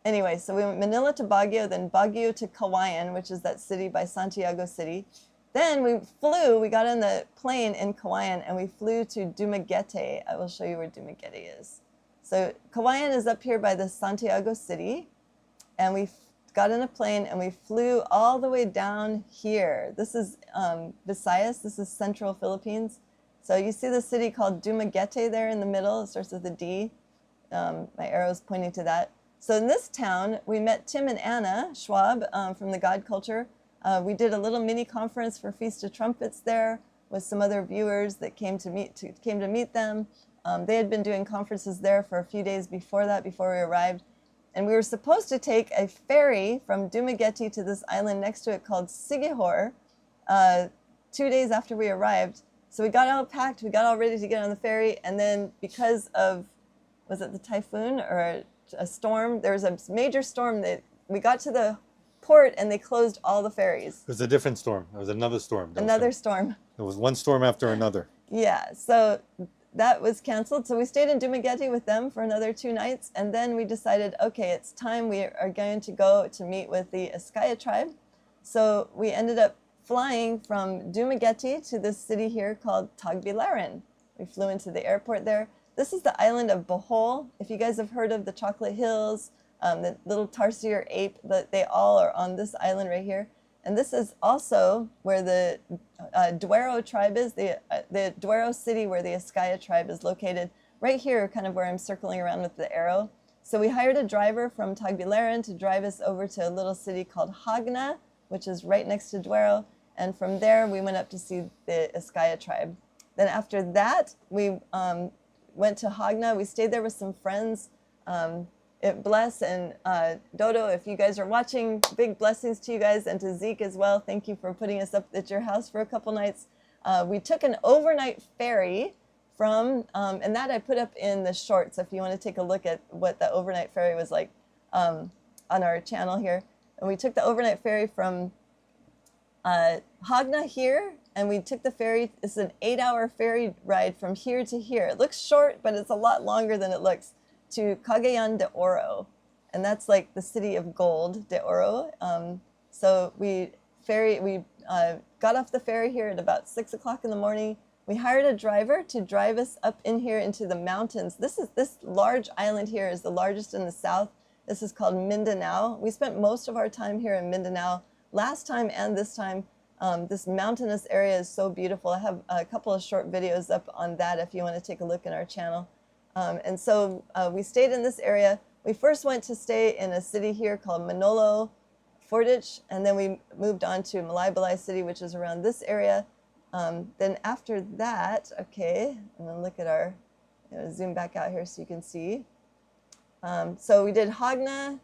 Anyway, so we went Manila to Baguio, then Baguio to Cauayan, which is that city by Santiago City. Then we got on the plane in Cauayan and we flew to Dumaguete. I will show you where Dumaguete is. So Cauayan is up here by the Santiago City, and we got in a plane and we flew all the way down here. This is Visayas, this is central Philippines. So you see the city called Dumaguete there in the middle, it starts with a D. My arrow is pointing to that. So in this town, we met Tim and Anna Schwab from the God Culture. We did a little mini conference for Feast of Trumpets there with some other viewers that came to meet them. They had been doing conferences there for a few days before that, before we arrived. And we were supposed to take a ferry from Dumaguete to this island next to it called Sigihor 2 days after we arrived. So we got all packed, we got all ready to get on the ferry, and then because of, was it the typhoon or a storm? There was a major storm that we got to the port and they closed all the ferries. It was a different storm. It was another storm. Another storm. It was one storm after another. Yeah, so that was canceled. So we stayed in Dumaguete with them for another 2 nights, and then we decided, okay, it's time. We are going to go to meet with the Eskaya tribe. So we ended up flying from Dumaguete to this city here called Tagbilaran. We flew into the airport there. This is the island of Bohol. If you guys have heard of the Chocolate Hills, the little tarsier ape, they all are on this island right here. And this is also where the Duero tribe is, the Duero city where the Eskaya tribe is located. Right here, kind of where I'm circling around with the arrow. So we hired a driver from Tagbilaran to drive us over to a little city called Hagna, which is right next to Duero. And from there, we went up to see the Eskaya tribe. Then after that, we went to Hagna. We stayed there with some friends. Bless and Dodo, if you guys are watching, big blessings to you guys, and to Zeke as well. Thank you for putting us up at your house for a couple nights. We took an overnight ferry from, and that I put up in the shorts if you want to take a look at what the overnight ferry was like on our channel here. And we took the overnight ferry from Hagna here, and we took the ferry. It's an 8-hour ferry ride from here to here. It looks short, but it's a lot longer than it looks, to Cagayan de Oro. And that's like the city of gold, de Oro. So we got off the ferry here at about 6 o'clock in the morning. We hired a driver to drive us up in here into the mountains. This large island here is the largest in the south. This is called Mindanao. We spent most of our time here in Mindanao. Last time and this time, this mountainous area is so beautiful. I have a couple of short videos up on that if you want to take a look in our channel. And so we stayed in this area. We first went to stay in a city here called Manolo Fordich, and then we moved on to Malaybalay City, which is around this area. Then after that, okay, I'm gonna look at our, zoom back out here so you can see. So we did Hagna.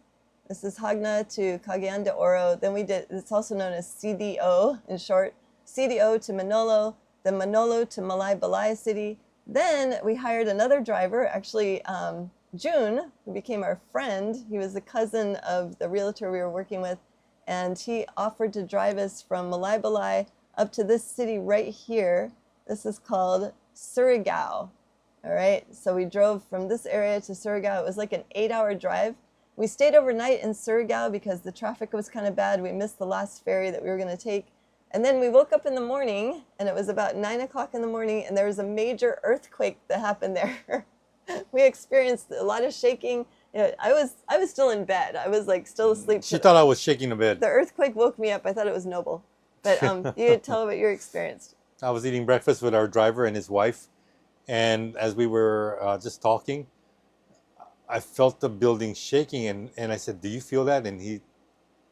This is Hagna to Cagayan de Oro. Then we did, it's also known as CDO in short, CDO to Manolo, then Manolo to Malaybalay City. Then we hired another driver, actually June, who became our friend. He was a cousin of the realtor we were working with, and he offered to drive us from Malaybalay up to this city right here. This is called Surigao. All right, so we drove from this area to Surigao. It was like an 8-hour drive. We stayed overnight in Surigao because the traffic was kind of bad. We missed the last ferry that we were going to take. And then we woke up in the morning, and it was about 9 o'clock in the morning, and there was a major earthquake that happened there. We experienced a lot of shaking. Yeah, I was still in bed. I was like still asleep. She thought I was shaking the bed. The earthquake woke me up. I thought it was Noble. But you tell what you experienced. I was eating breakfast with our driver and his wife, and as we were just talking, I felt the building shaking, and I said, "Do you feel that?" And he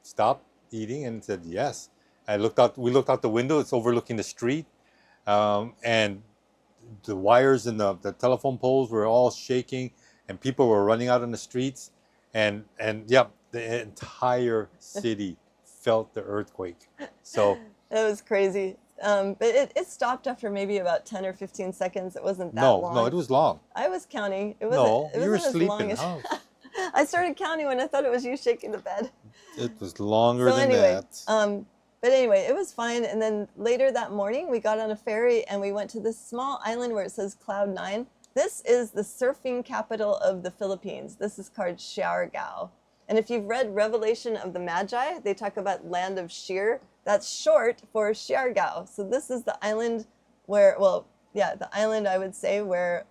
stopped eating and said, "Yes." I looked out. We looked out the window. It's overlooking the street, and the wires and the telephone poles were all shaking, and people were running out on the streets, and yeah, the entire city felt the earthquake. So It was crazy. But it stopped after maybe about 10 or 15 seconds. It wasn't that long. no, it was long. I was counting. It No, wasn't, it you were wasn't as long sleeping. as- Huh? I started counting when I thought it was you shaking the bed. It was longer So than anyway, that. but anyway, it was fine. And then later that morning, we got on a ferry and we went to this small island where it says Cloud 9. This is the surfing capital of the Philippines. This is called Siargao. And if you've read Revelation of the Magi, they talk about land of Shir. That's short for Siargao. So this is the island where, well, yeah, the island I would say where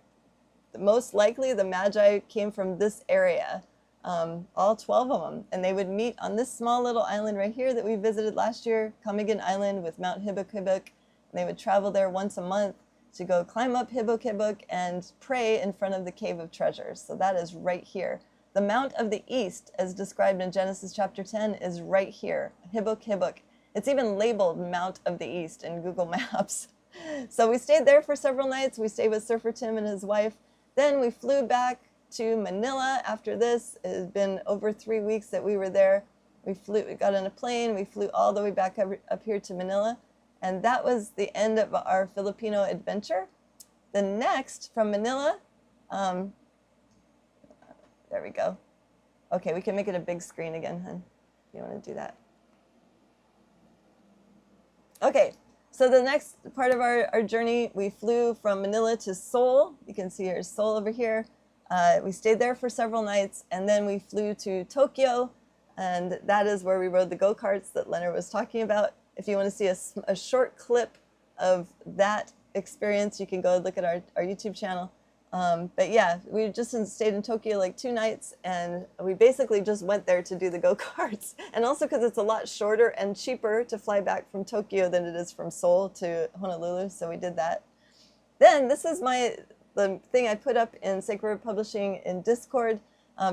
most likely the Magi came from this area. All 12 of them. And they would meet on this small little island right here that we visited last year, Kamigan Island with Mount Hibok-Hibok. And they would travel there once a month to go climb up Hibok-Hibok and pray in front of the Cave of Treasures. So that is right here. The Mount of the East, as described in Genesis chapter 10, is right here, Hibok-Hibok. It's even labeled Mount of the East in Google Maps. So we stayed there for several nights. We stayed with Surfer Tim and his wife. Then we flew back to Manila after this. It has been over 3 weeks that we were there. We got on a plane, we flew all the way back up here to Manila. And that was the end of our Filipino adventure. The next, from Manila, there we go. Okay, we can make it a big screen again, hun, if you want to do that. Okay, so the next part of our journey, we flew from Manila to Seoul. You can see here's Seoul over here. We stayed there for several nights, and then we flew to Tokyo, and that is where we rode the go-karts that Leonard was talking about. If you want to see a short clip of that experience, you can go look at our YouTube channel. But yeah, we just stayed in Tokyo like 2 nights, and we basically just went there to do the go-karts. And also because it's a lot shorter and cheaper to fly back from Tokyo than it is from Seoul to Honolulu, so we did that. Then this is the thing I put up in Sacred Publishing in Discord.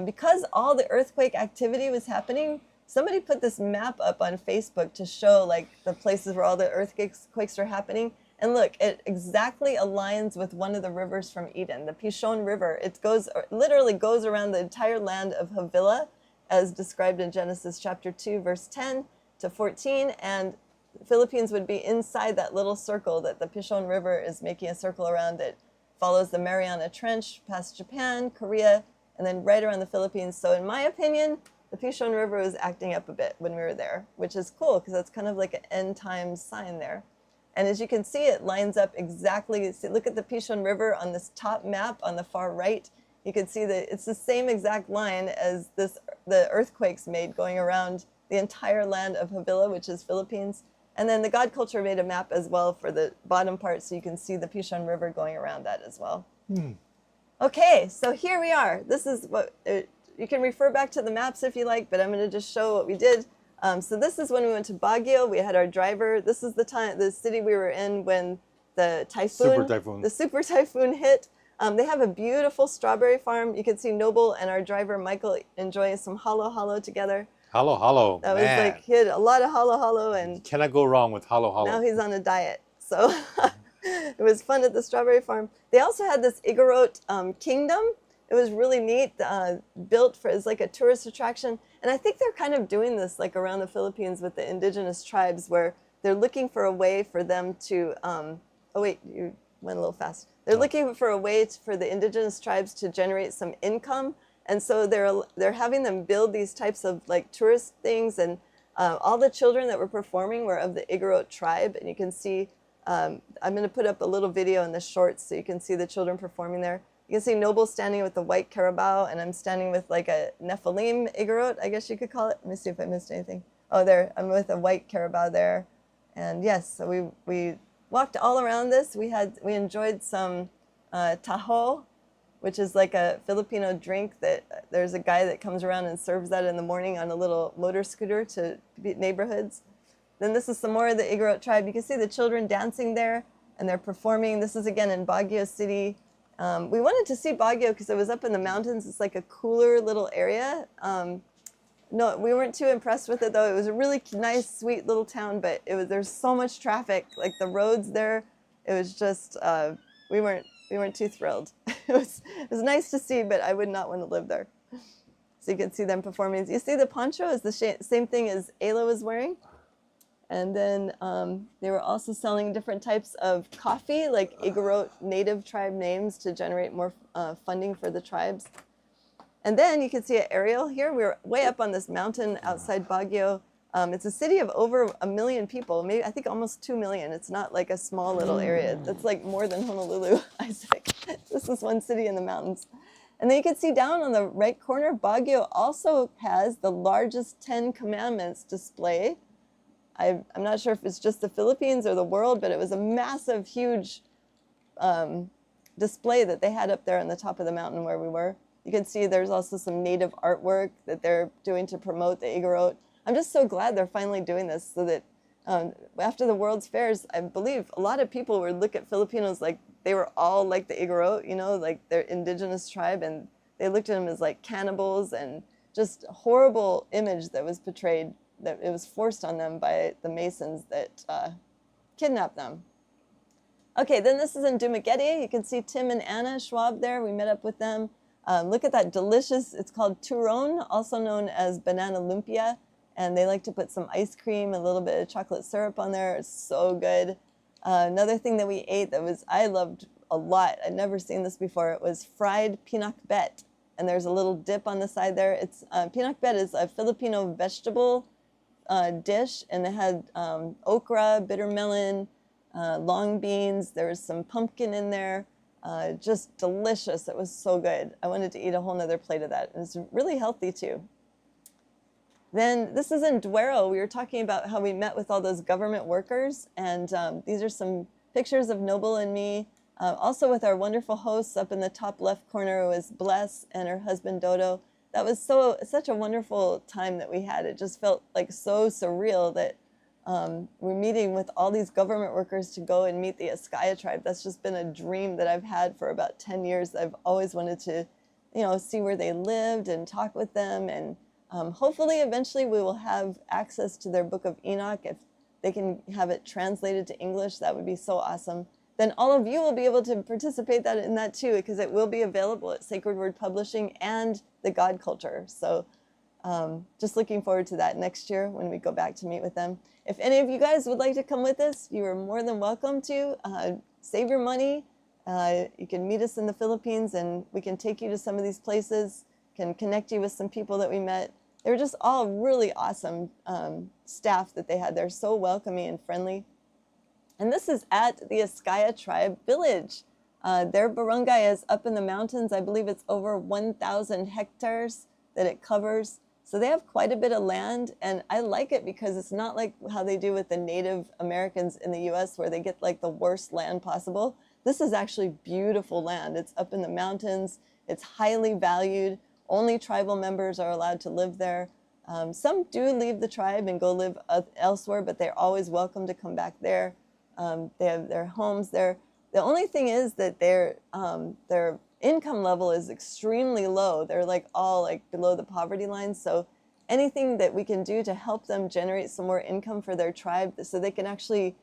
Because all the earthquake activity was happening, somebody put this map up on Facebook to show like the places where all the earthquakes are happening. And look, it exactly aligns with one of the rivers from Eden, the Pishon River. It literally goes around the entire land of Havilah, as described in Genesis chapter 2, verse 10 to 14. And the Philippines would be inside that little circle that the Pishon River is making a circle around. It follows the Mariana Trench past Japan, Korea, and then right around the Philippines. So in my opinion, the Pishon River was acting up a bit when we were there, which is cool because that's kind of like an end times sign there. And as you can see, it lines up exactly. See, look at the Pishon River on this top map on the far right. You can see that it's the same exact line as the earthquakes made going around the entire land of Havilah, which is Philippines. And then the God Culture made a map as well for the bottom part, so you can see the Pishon River going around that as well. Okay, so here we are. This is what, you can refer back to the maps if you like, but I'm going to just show what we did. So this is when we went to Baguio. We had our driver. This is the city we were in when the super typhoon hit. They have a beautiful strawberry farm. You can see Noble and our driver Michael enjoying some halo halo together. Halo halo. That was like, he had a lot of halo halo, and cannot go wrong with halo halo. now he's on a diet. So it was fun at the strawberry farm. They also had this Igorot kingdom. It was really neat, built as like a tourist attraction. And I think they're kind of doing this like around the Philippines with the indigenous tribes, where they're looking for a way for them to, oh wait, you went a little fast. They're looking for a way for the indigenous tribes to generate some income. And so they're having them build these types of like tourist things. And all the children that were performing were of the Igorot tribe. And you can see, I'm going to put up a little video in the shorts so you can see the children performing there. You can see Noble standing with the white carabao, and I'm standing with like a Nephilim Igorot, I guess you could call it. Let me see if I missed anything. Oh, there, I'm with a white carabao there. And yes, so we walked all around this. We enjoyed some taho, which is like a Filipino drink that there's a guy that comes around and serves that in the morning on a little motor scooter to neighborhoods. Then this is some more of the Igorot tribe. You can see the children dancing there, and they're performing. This is again in Baguio City. We wanted to see Baguio because it was up in the mountains. It's like a cooler little area. No, we weren't too impressed with it though. It was a really nice, sweet little town, but there's so much traffic. Like the roads there, it was just we weren't too thrilled. it was nice to see, but I would not want to live there. So you can see them performing. You see the poncho is the same thing as Ayla was wearing. And then they were also selling different types of coffee, like Igorot native tribe names to generate more funding for the tribes. And then you can see an aerial here. We're way up on this mountain outside Baguio. It's a city of over 1 million people, maybe I think almost 2 million. It's not like a small little area. That's like more than Honolulu, Isaac. This is one city in the mountains. And then you can see down on the right corner, Baguio also has the largest 10 Commandments display. I'm not sure if it's just the Philippines or the world, but it was a massive, huge display that they had up there on the top of the mountain where we were. You can see there's also some native artwork that they're doing to promote the Igorot. I'm just so glad they're finally doing this so that after the World's Fairs, I believe a lot of people would look at Filipinos like they were all like the Igorot, you know, like their indigenous tribe, and they looked at them as like cannibals and just a horrible image that was portrayed, that it was forced on them by the Masons that kidnapped them. Okay, then this is in Dumaguete. You can see Tim and Anna Schwab there. We met up with them. Look at that delicious, it's called turon, also known as banana lumpia. And they like to put some ice cream, a little bit of chocolate syrup on there. It's so good. Another thing that we ate that I loved a lot, I'd never seen this before, it was fried pinakbet. And there's a little dip on the side there. Pinakbet is a Filipino vegetable dish, and it had okra, bitter melon, long beans. There was some pumpkin in there. Just delicious. It was so good. I wanted to eat a whole nother plate of that. And it's really healthy too. Then this is in Duero. We were talking about how we met with all those government workers. And these are some pictures of Noble and me. Also with our wonderful hosts up in the top left corner was Bless and her husband Dodo. That was such a wonderful time that we had. It just felt like so surreal that we're meeting with all these government workers to go and meet the Eskaya tribe. That's just been a dream that I've had for about 10 years. I've always wanted to, see where they lived and talk with them. And hopefully eventually we will have access to their Book of Enoch. If they can have it translated to English, that would be so awesome. Then all of you will be able to participate in that too, because it will be available at Sacred Word Publishing and the God Culture. So just looking forward to that next year when we go back to meet with them. If any of you guys would like to come with us, you are more than welcome to. Save your money. You can meet us in the Philippines, and we can take you to some of these places, can connect you with some people that we met. They were just all really awesome staff that they had. They're so welcoming and friendly. And this is at the Eskaya Tribe Village. Their barangay is up in the mountains. I believe it's over 1,000 hectares that it covers. So they have quite a bit of land, and I like it because it's not like how they do with the Native Americans in the US where they get like the worst land possible. This is actually beautiful land. It's up in the mountains. It's highly valued. Only tribal members are allowed to live there. Some do leave the tribe and go live elsewhere, but they're always welcome to come back there. They have their homes there. The only thing is that their income level is extremely low. They're like all like below the poverty line. So anything that we can do to help them generate some more income for their tribe so they can actually,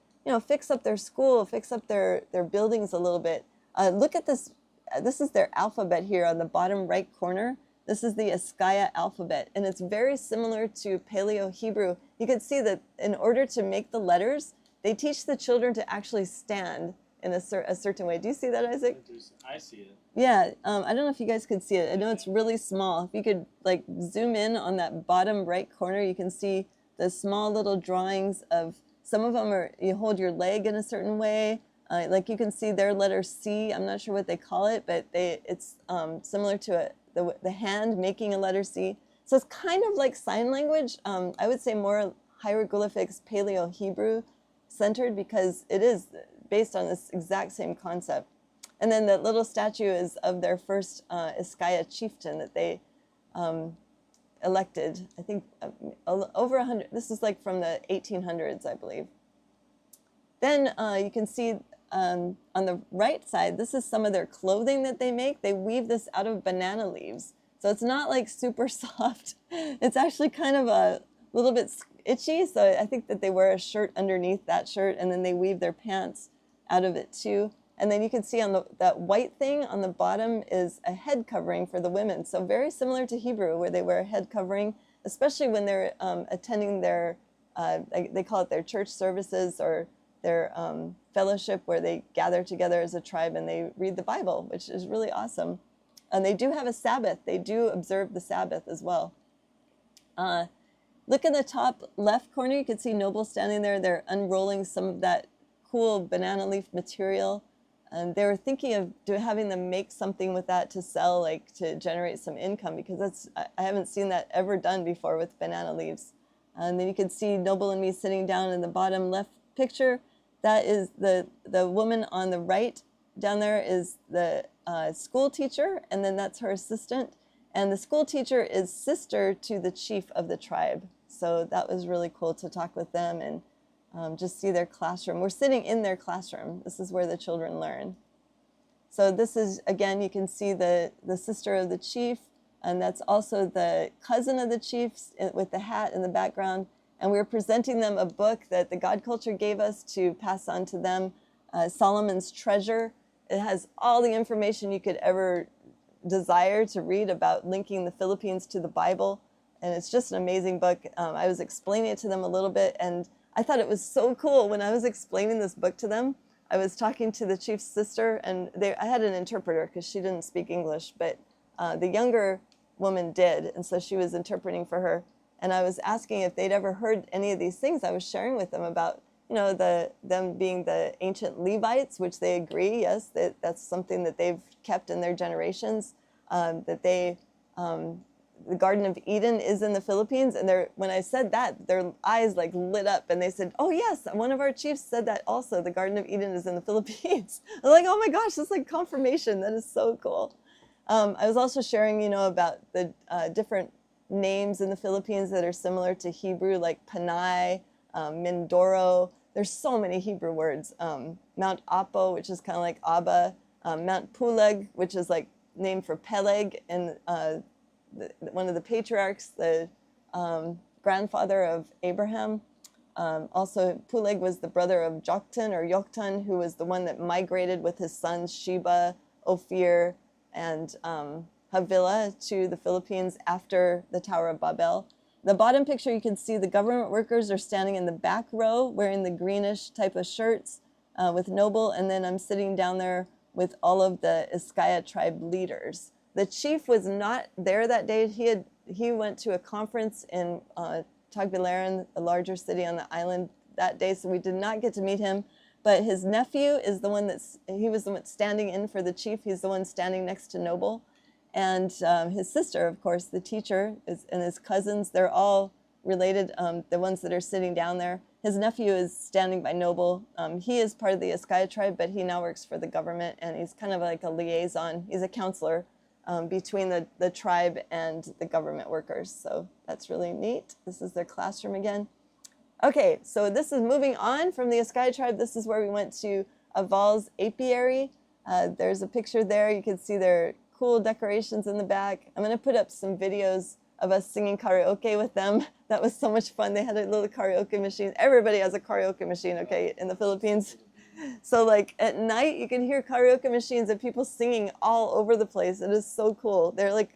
fix up their school, fix up their buildings a little bit. Look at this. This is their alphabet here on the bottom right corner. This is the Eskaya alphabet, and it's very similar to Paleo Hebrew. You can see that in order to make the letters, they teach the children to actually stand in a certain way. Do you see that, Isaac? I see it. Yeah, I don't know if you guys could see it. I know it's really small. If you could like zoom in on that bottom right corner, you can see the small little drawings of, some of them are, you hold your leg in a certain way. Like you can see their letter C. I'm not sure what they call it, but it's similar to the hand making a letter C. So it's kind of like sign language. I would say more hieroglyphics, Paleo Hebrew centered, because it is based on this exact same concept. And then the little statue is of their first Iskaya chieftain that they elected, I think over 100, this is like from the 1800s, I believe. Then you can see on the right side, this is some of their clothing that they make. They weave this out of banana leaves. So it's not like super soft. It's actually kind of a little bit itchy. So I think that they wear a shirt underneath that shirt, and then they weave their pants out of it too. And then you can see on that white thing on the bottom is a head covering for the women. So very similar to Hebrew, where they wear a head covering, especially when they're attending their, they call it their church services or their fellowship, where they gather together as a tribe and they read the Bible, which is really awesome. And they do have a Sabbath. They do observe the Sabbath as well. Look in the top left corner, you can see Noble standing there. They're unrolling some of that cool banana leaf material. And they were thinking of having them make something with that to sell, like to generate some income, because I haven't seen that ever done before with banana leaves. And then you can see Noble and me sitting down in the bottom left picture. That is the woman on the right down there is the school teacher, and then that's her assistant. And the school teacher is sister to the chief of the tribe. So that was really cool to talk with them and just see their classroom. We're sitting in their classroom. This is where the children learn. So this is, again, you can see the sister of the chief, and that's also the cousin of the chief with the hat in the background. And we were presenting them a book that the God Culture gave us to pass on to them, Solomon's Treasure. It has all the information you could ever desire to read about linking the Philippines to the Bible. And it's just an amazing book. I was explaining it to them a little bit, and I thought it was so cool. When I was explaining this book to them, I was talking to the chief's sister, and I had an interpreter because she didn't speak English, but the younger woman did, and so she was interpreting for her. And I was asking if they'd ever heard any of these things. I was sharing with them about, you know, them being the ancient Levites, which they agree, yes, that's something that they've kept in their generations, that they, the Garden of Eden is in the Philippines. And when I said that, their eyes like lit up, and they said, oh yes, one of our chiefs said that also, the Garden of Eden is in the Philippines. I'm like, oh my gosh, that's like confirmation. That is so cool. I was also sharing, you know, about the different names in the Philippines that are similar to Hebrew, like Panay, Mindoro. There's so many Hebrew words. Mount Apo, which is kind of like Abba. Mount Pulag, which is like named for Peleg, and one of the patriarchs, the grandfather of Abraham. Also, Puleg was the brother of Joktan or Yoktan, who was the one that migrated with his sons Sheba, Ophir, and Havilah to the Philippines after the Tower of Babel. The bottom picture, you can see the government workers are standing in the back row wearing the greenish type of shirts with Noble, and then I'm sitting down there with all of the Iskaya tribe leaders. The chief was not there that day. He went to a conference in Tagbilaran, a larger city on the island that day, so we did not get to meet him. But his nephew is the one he was the one standing in for the chief. He's the one standing next to Noble. And his sister, of course, the teacher, and his cousins, they're all related, the ones that are sitting down there. His nephew is standing by Noble. He is part of the Iskaya tribe, but he now works for the government, and he's kind of like a liaison. He's a counselor between the tribe and the government workers. So that's really neat. This is their classroom again. Okay, so this is moving on from the Iskaya tribe. This is where we went to Aval's apiary. There's a picture there. You can see their cool decorations in the back. I'm going to put up some videos of us singing karaoke with them. That was so much fun. They had a little karaoke machine. Everybody has a karaoke machine, okay, in the Philippines. So like at night, you can hear karaoke machines of people singing all over the place. It is so cool. They're like,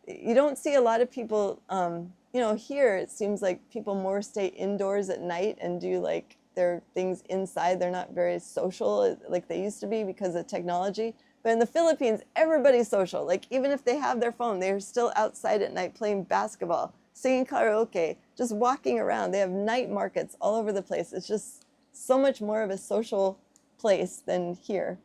you don't see a lot of people, you know, here it seems like people more stay indoors at night and do like their things inside. They're not very social like they used to be because of technology. But in the Philippines, everybody's social. Like even if they have their phone, they're still outside at night playing basketball, singing karaoke, just walking around. They have night markets all over the place. It's just so much more of a social place than here.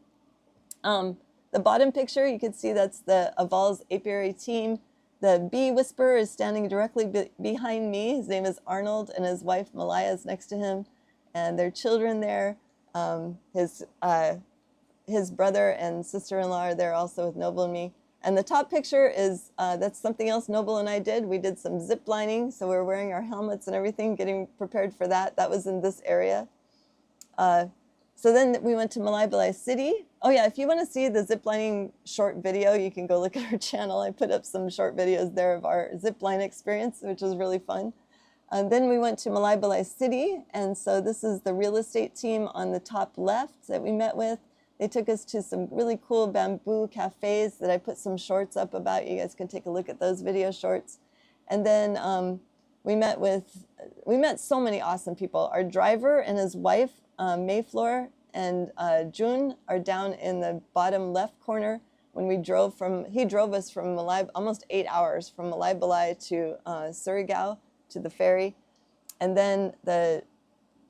The bottom picture, you can see that's the Aval's apiary team. The bee whisperer is standing directly behind me. His name is Arnold, and his wife Malaya is next to him, and their children there. His his brother and sister-in-law are there also with Noble and me. And the top picture is, that's something else Noble and I did. We did some zip lining, so we were wearing our helmets and everything, getting prepared for that. That was in this area. So then we went to Malaybalay City. Oh yeah, if you want to see the ziplining short video, you can go look at our channel. I put up some short videos there of our zipline experience, which was really fun. Then we went to Malaybalay City, and so this is the real estate team on the top left that we met with. They took us to some really cool bamboo cafes that I put some shorts up about. You guys can take a look at those video shorts. And then we met so many awesome people. Our driver and his wife, Mayflower and June, are down in the bottom left corner. When he drove us from almost 8 hours from Malaybalay to Surigao to the ferry. And then the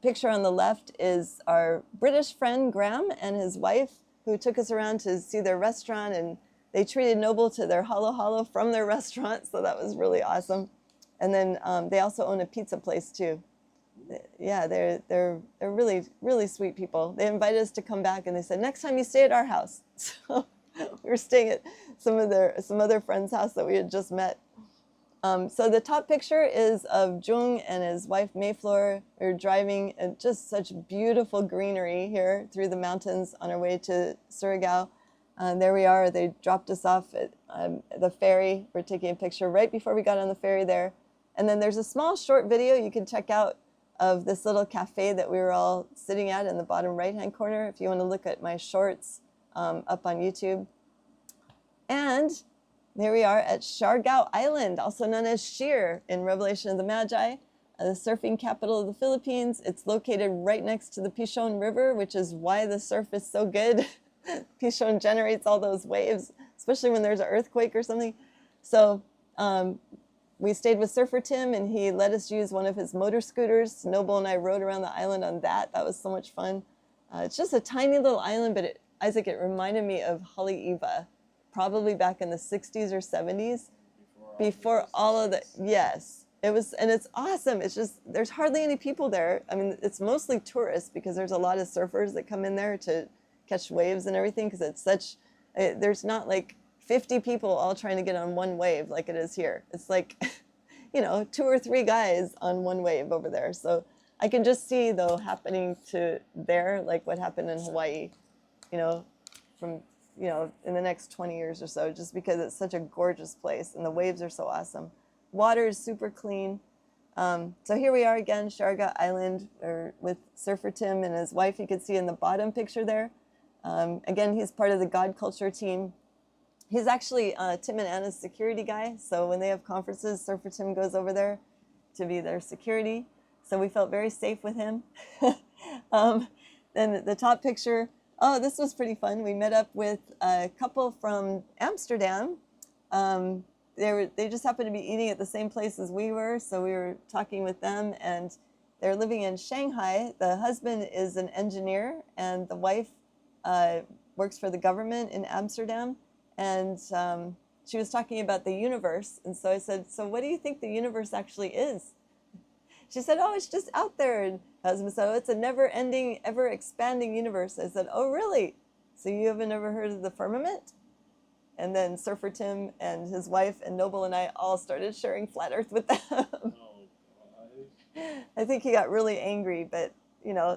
picture on the left is our British friend Graham and his wife, who took us around to see their restaurant, and they treated Noble to their halo halo from their restaurant, so that was really awesome. And then they also own a pizza place too. Yeah, they're really, really sweet people. They invited us to come back, and they said, next time you stay at our house. So we were staying at some other friend's house that we had just met. So the top picture is of Jung and his wife Mayflower. We were driving and just such beautiful greenery here through the mountains on our way to Surigao. There we are. They dropped us off at the ferry. We're taking a picture right before we got on the ferry there. And then there's a small short video you can check out of this little cafe that we were all sitting at in the bottom right-hand corner if you want to look at my shorts up on YouTube. And there we are at Siargao Island, also known as Sheer in Revelation of the Magi, the surfing capital of the Philippines. It's located right next to the Pishon River, which is why the surf is so good. Pishon generates all those waves, especially when there's an earthquake or something. So we stayed with Surfer Tim, and he let us use one of his motor scooters. Noble and I rode around the island on that. That was so much fun. It's just a tiny little island, but Isaac, it reminded me of Haleiwa, probably back in the 60s or 70s, before all of the, yes. It was, and it's awesome. It's just, there's hardly any people there. I mean, it's mostly tourists because there's a lot of surfers that come in there to catch waves and everything, because it's such, there's not like 50 people all trying to get on one wave like it is here. It's like, 2 or 3 guys on one wave over there. So I can just see, though, happening to there, like what happened in Hawaii, from, in the next 20 years or so, just because it's such a gorgeous place and the waves are so awesome. Water is super clean. So here we are again, Siargao Island, with Surfer Tim and his wife. You can see in the bottom picture there. Again, he's part of the God Culture team. He's actually Tim and Anna's security guy. So when they have conferences, Surfer Tim goes over there to be their security. So we felt very safe with him. Then the top picture, oh, this was pretty fun. We met up with a couple from Amsterdam. They just happened to be eating at the same place as we were, so we were talking with them, and they're living in Shanghai. The husband is an engineer, and the wife works for the government in Amsterdam. And she was talking about the universe, and so I said, so what do you think the universe actually is? She said, oh, it's just out there. And husband said, oh, it's a never-ending, ever-expanding universe. I said, oh, really? So you haven't ever heard of the firmament? And then Surfer Tim and his wife and Noble and I all started sharing flat Earth with them. Oh, I think he got really angry, but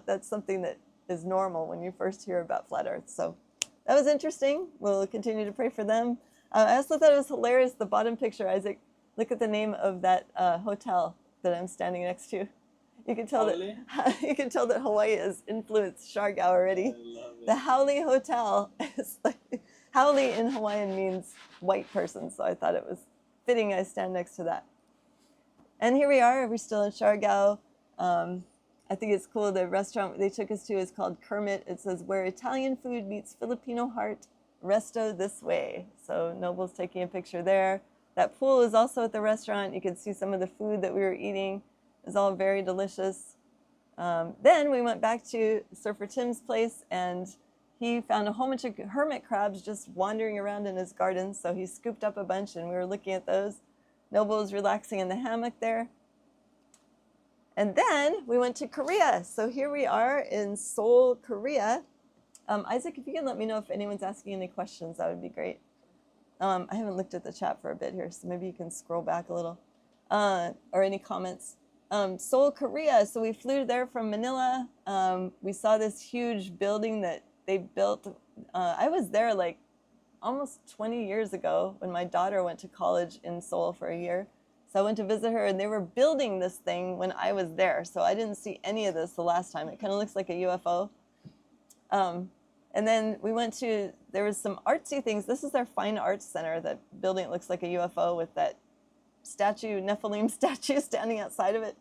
that's something that is normal when you first hear about flat Earth. So that was interesting. We'll continue to pray for them. I also thought it was hilarious, the bottom picture, Isaac. Look at the name of that hotel that I'm standing next to. You can tell that Hawaii has influenced Siargao already. I love it. The Haole Hotel is like, Haole in Hawaiian means white person, so I thought it was fitting I stand next to that. And here we are. We're still in Siargao. I think it's cool. The restaurant they took us to is called Kermit. It says, where Italian food meets Filipino heart, resto this way. So Noble's taking a picture there. That pool is also at the restaurant. You can see some of the food that we were eating. It's all very delicious. Then we went back to Surfer Tim's place, and he found a whole bunch of hermit crabs just wandering around in his garden. So he scooped up a bunch, and we were looking at those. Noble was relaxing in the hammock there. And then we went to Korea. So here we are in Seoul, Korea. Isaac, if you can let me know if anyone's asking any questions, that would be great. I haven't looked at the chat for a bit here, so maybe you can scroll back a little. Or any comments. Seoul, Korea. So we flew there from Manila. We saw this huge building that they built. I was there like almost 20 years ago when my daughter went to college in Seoul for a year. So I went to visit her, and they were building this thing when I was there. So I didn't see any of this the last time. It kind of looks like a UFO. And then we went to, there was some artsy things. This is their fine arts center, that building. It looks like a UFO with that statue, Nephilim statue standing outside of it.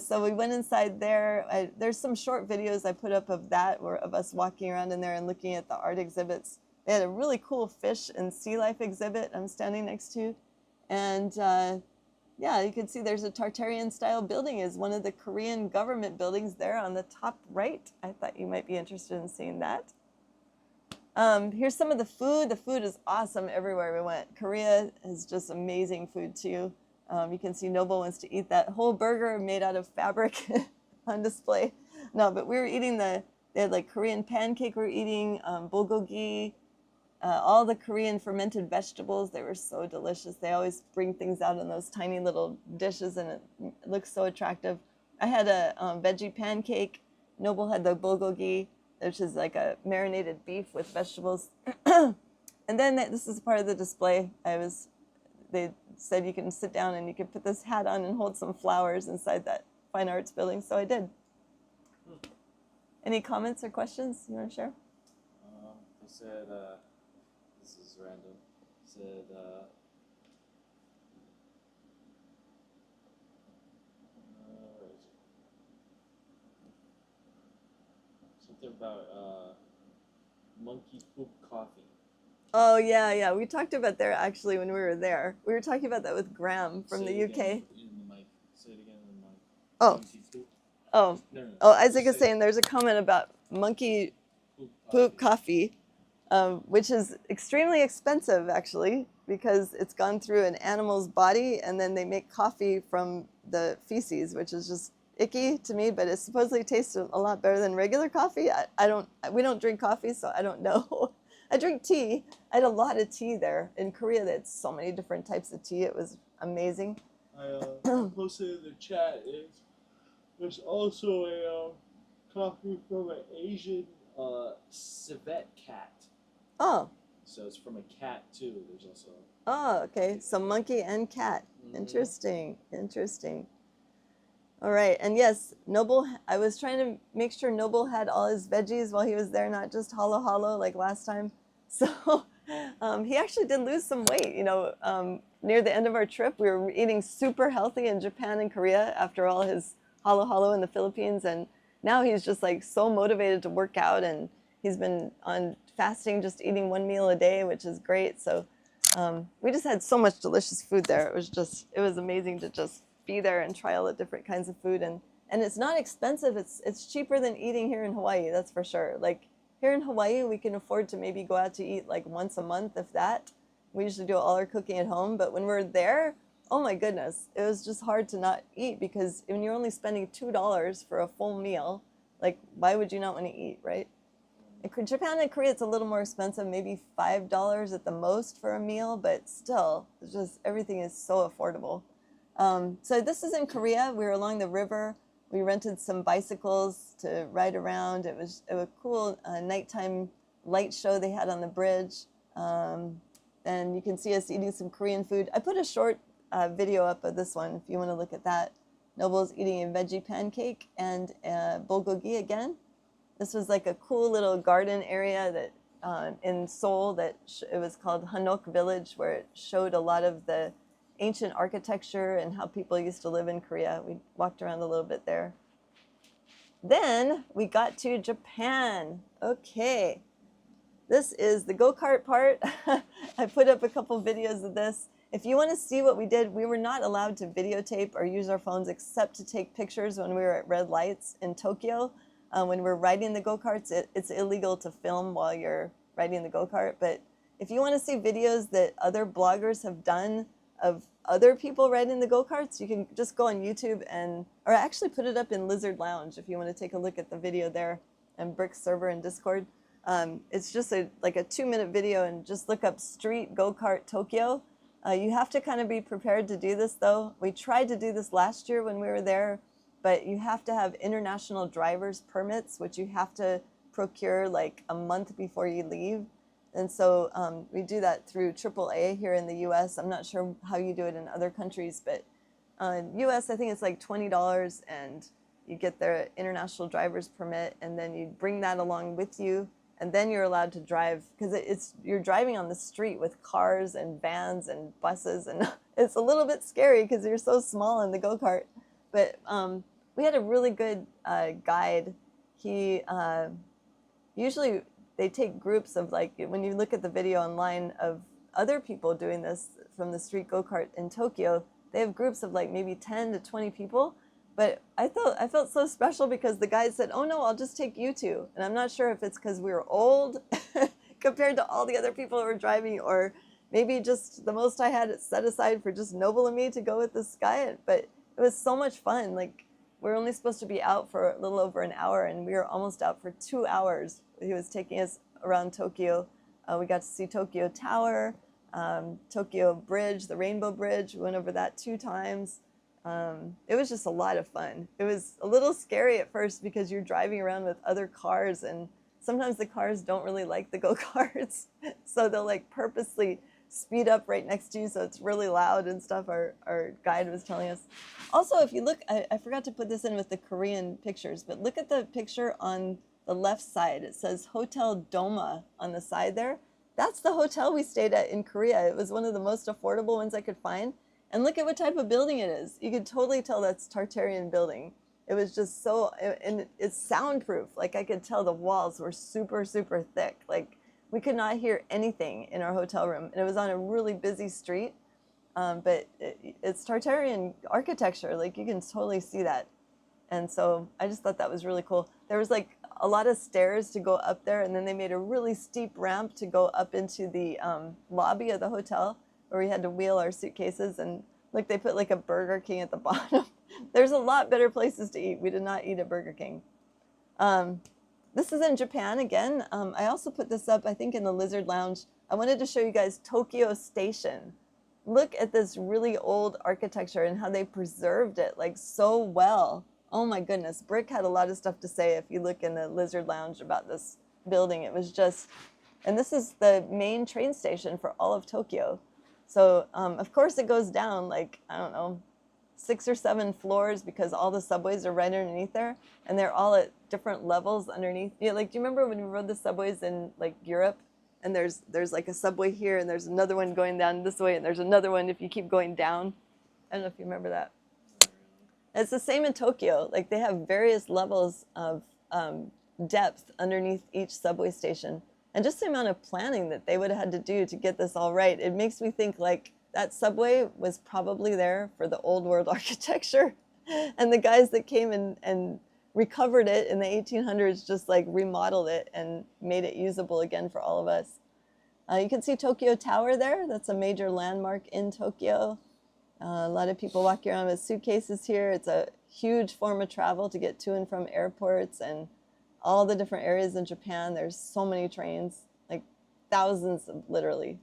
So we went inside there. There's some short videos I put up of that, of us walking around in there and looking at the art exhibits. They had a really cool fish and sea life exhibit I'm standing next to. And yeah, you can see there's a Tartarian style building, is one of the Korean government buildings there on the top right. I thought you might be interested in seeing that. Here's some of the food. The food is awesome everywhere we went. Korea has just amazing food too. You can see Noble wants to eat that whole burger made out of fabric on display. No, but we were eating they had like Korean pancake we were eating, bulgogi, all the Korean fermented vegetables. They were so delicious. They always bring things out in those tiny little dishes, and it looks so attractive. I had a veggie pancake. Noble had the bulgogi, which is like a marinated beef with vegetables. And then this is part of the display. They said you can sit down and you can put this hat on and hold some flowers inside that fine arts building, so I did. Any comments or questions you want to share? They said, this is random, said, where is it? Something about monkey poop coffee. Oh, yeah. We talked about there actually when we were there. We were talking about that with Graham from the UK. In the mic. Say it again in the mic. Oh. Monkey poop. Oh. No. Oh, Isaac is saying there's a comment about monkey poop coffee, which is extremely expensive actually, because it's gone through an animal's body and then they make coffee from the feces, which is just icky to me, but it supposedly tastes a lot better than regular coffee. We don't drink coffee, so I don't know. I drink tea. I had a lot of tea there. In Korea, they had so many different types of tea. It was amazing. I posted in the chat, there's also a coffee from an Asian civet cat. Oh. So it's from a cat too. There's also. Oh, okay. So monkey and cat. Interesting. All right. And yes, Noble, I was trying to make sure Noble had all his veggies while he was there, not just halo halo like last time. So he actually did lose some weight. Near the end of our trip, we were eating super healthy in Japan and Korea after all his halo halo in the Philippines. And now he's just like so motivated to work out, and he's been on fasting, just eating one meal a day, which is great. So we just had so much delicious food there. It was amazing to just be there and try all the different kinds of food. And it's not expensive. It's cheaper than eating here in Hawaii, that's for sure. Like here in Hawaii, we can afford to maybe go out to eat like once a month, if that. We usually do all our cooking at home. But when we're there, oh my goodness, it was just hard to not eat, because when you're only spending $2 for a full meal, like why would you not want to eat, right? In Japan and Korea, it's a little more expensive, maybe $5 at the most for a meal, but still, it's just everything is so affordable. So this is in Korea. We were along the river. We rented some bicycles to ride around. It was a cool nighttime light show they had on the bridge. And you can see us eating some Korean food. I put a short video up of this one if you want to look at that. Noble's eating a veggie pancake and bulgogi again. This was like a cool little garden area that in Seoul that it was called Hanok Village, where it showed a lot of the ancient architecture and how people used to live in Korea. We walked around a little bit there. Then we got to Japan. Okay. This is the go-kart part. I put up a couple videos of this. If you want to see what we did, we were not allowed to videotape or use our phones except to take pictures when we were at red lights in Tokyo. When we're riding the go-karts, it's illegal to film while you're riding the go-kart. But if you want to see videos that other bloggers have done of other people riding the go-karts, you can just go on YouTube or actually put it up in Lizard Lounge if you want to take a look at the video there, and Brick's server and Discord. It's just like a 2-minute video, and just look up Street Go-Kart Tokyo. You have to kind of be prepared to do this, though. We tried to do this last year when we were there, but you have to have international driver's permits, which you have to procure like a month before you leave. And so we do that through AAA here in the US. I'm not sure how you do it in other countries, but US, I think it's like $20, and you get their international driver's permit, and then you bring that along with you, and then you're allowed to drive, because you're driving on the street with cars and vans and buses, and it's a little bit scary because you're so small in the go-kart. But we had a really good guide. He usually they take groups of, like, when you look at the video online of other people doing this from the street go-kart in Tokyo, they have groups of like maybe 10 to 20 people. But I felt so special because the guy said, "Oh no, I'll just take you two." And I'm not sure if it's because we were old compared to all the other people who were driving, or maybe just the most I had set aside for just Noble and me to go with this guy. But it was so much fun. Like, we're only supposed to be out for a little over an hour, and we were almost out for 2 hours. He was taking us around Tokyo. We got to see Tokyo Tower, Tokyo Bridge, the Rainbow Bridge. We went over that 2 times. It was just a lot of fun. It was a little scary at first because you're driving around with other cars, and sometimes the cars don't really like the go-karts. So they'll like purposely speed up right next to you so it's really loud and stuff, our guide was telling us. Also, if you look, I forgot to put this in with the Korean pictures, but look at the picture on the left side. It says Hotel Doma on the side there. That's the hotel we stayed at in Korea. It was one of the most affordable ones I could find. And look at what type of building it is. You could totally tell that's Tartarian building. It was just so, and it's soundproof. Like, I could tell the walls were super, super thick. Like, we could not hear anything in our hotel room. And it was on a really busy street. But it's Tartarian architecture. Like, you can totally see that. And so I just thought that was really cool. There was like a lot of stairs to go up there, and then they made a really steep ramp to go up into the lobby of the hotel, where we had to wheel our suitcases. And like, they put like a Burger King at the bottom. There's a lot better places to eat. We did not eat at Burger King. This is in Japan again. I also put this up, I think, in the Lizard Lounge. I wanted to show you guys Tokyo Station. Look at this really old architecture and how they preserved it like so well. Oh my goodness, Brick had a lot of stuff to say if you look in the Lizard Lounge about this building. It was just, and this is the main train station for all of Tokyo. So of course it goes down like, I don't know, 6 or 7 floors, because all the subways are right underneath there, and they're all at different levels underneath. Yeah, like, do you remember when we rode the subways in like Europe? And there's like a subway here, and there's another one going down this way, and there's another one if you keep going down. I don't know if you remember that. It's the same in Tokyo. Like, they have various levels of depth underneath each subway station. And just the amount of planning that they would have had to do to get this all right, it makes me think like that subway was probably there for the old world architecture. And the guys that came and recovered it in the 1800s just like remodeled it and made it usable again for all of us. You can see Tokyo Tower there. That's a major landmark in Tokyo. A lot of people walk around with suitcases here. It's a huge form of travel to get to and from airports and all the different areas in Japan. There's so many trains, like thousands, literally.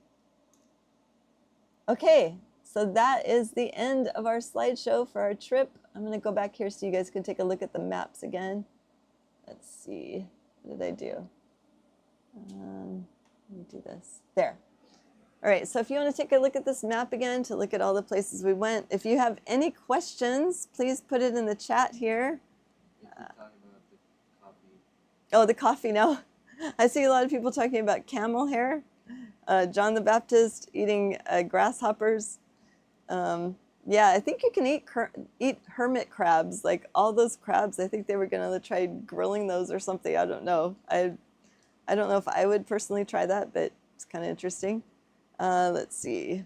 Okay, so that is the end of our slideshow for our trip. I'm going to go back here so you guys can take a look at the maps again. Let's see, what did I do? Let me do this. There. All right, so if you want to take a look at this map again to look at all the places we went, if you have any questions, please put it in the chat here. Oh, the coffee now. I see a lot of people talking about camel hair. John the Baptist eating grasshoppers. Yeah, I think you can eat hermit crabs, like all those crabs. I think they were going to try grilling those or something. I don't know. I don't know if I would personally try that, but it's kind of interesting. Let's see.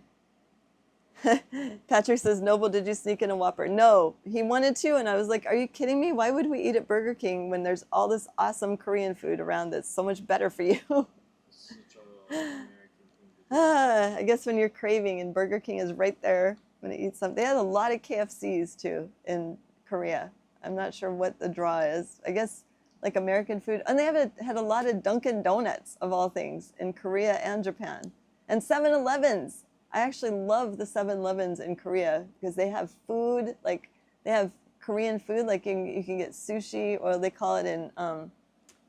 Patrick says, Noble, did you sneak in a Whopper? No, he wanted to, and I was like, are you kidding me? Why would we eat at Burger King when there's all this awesome Korean food around that's so much better for you? I guess when you're craving and Burger King is right there when you eat something. They had a lot of KFCs too in Korea. I'm not sure what the draw is. I guess like American food. And they had a lot of Dunkin' Donuts, of all things, in Korea and Japan. And 7-Elevens. I actually love the 7-Elevens in Korea because they have food, like they have Korean food, like you can get sushi, or they call it in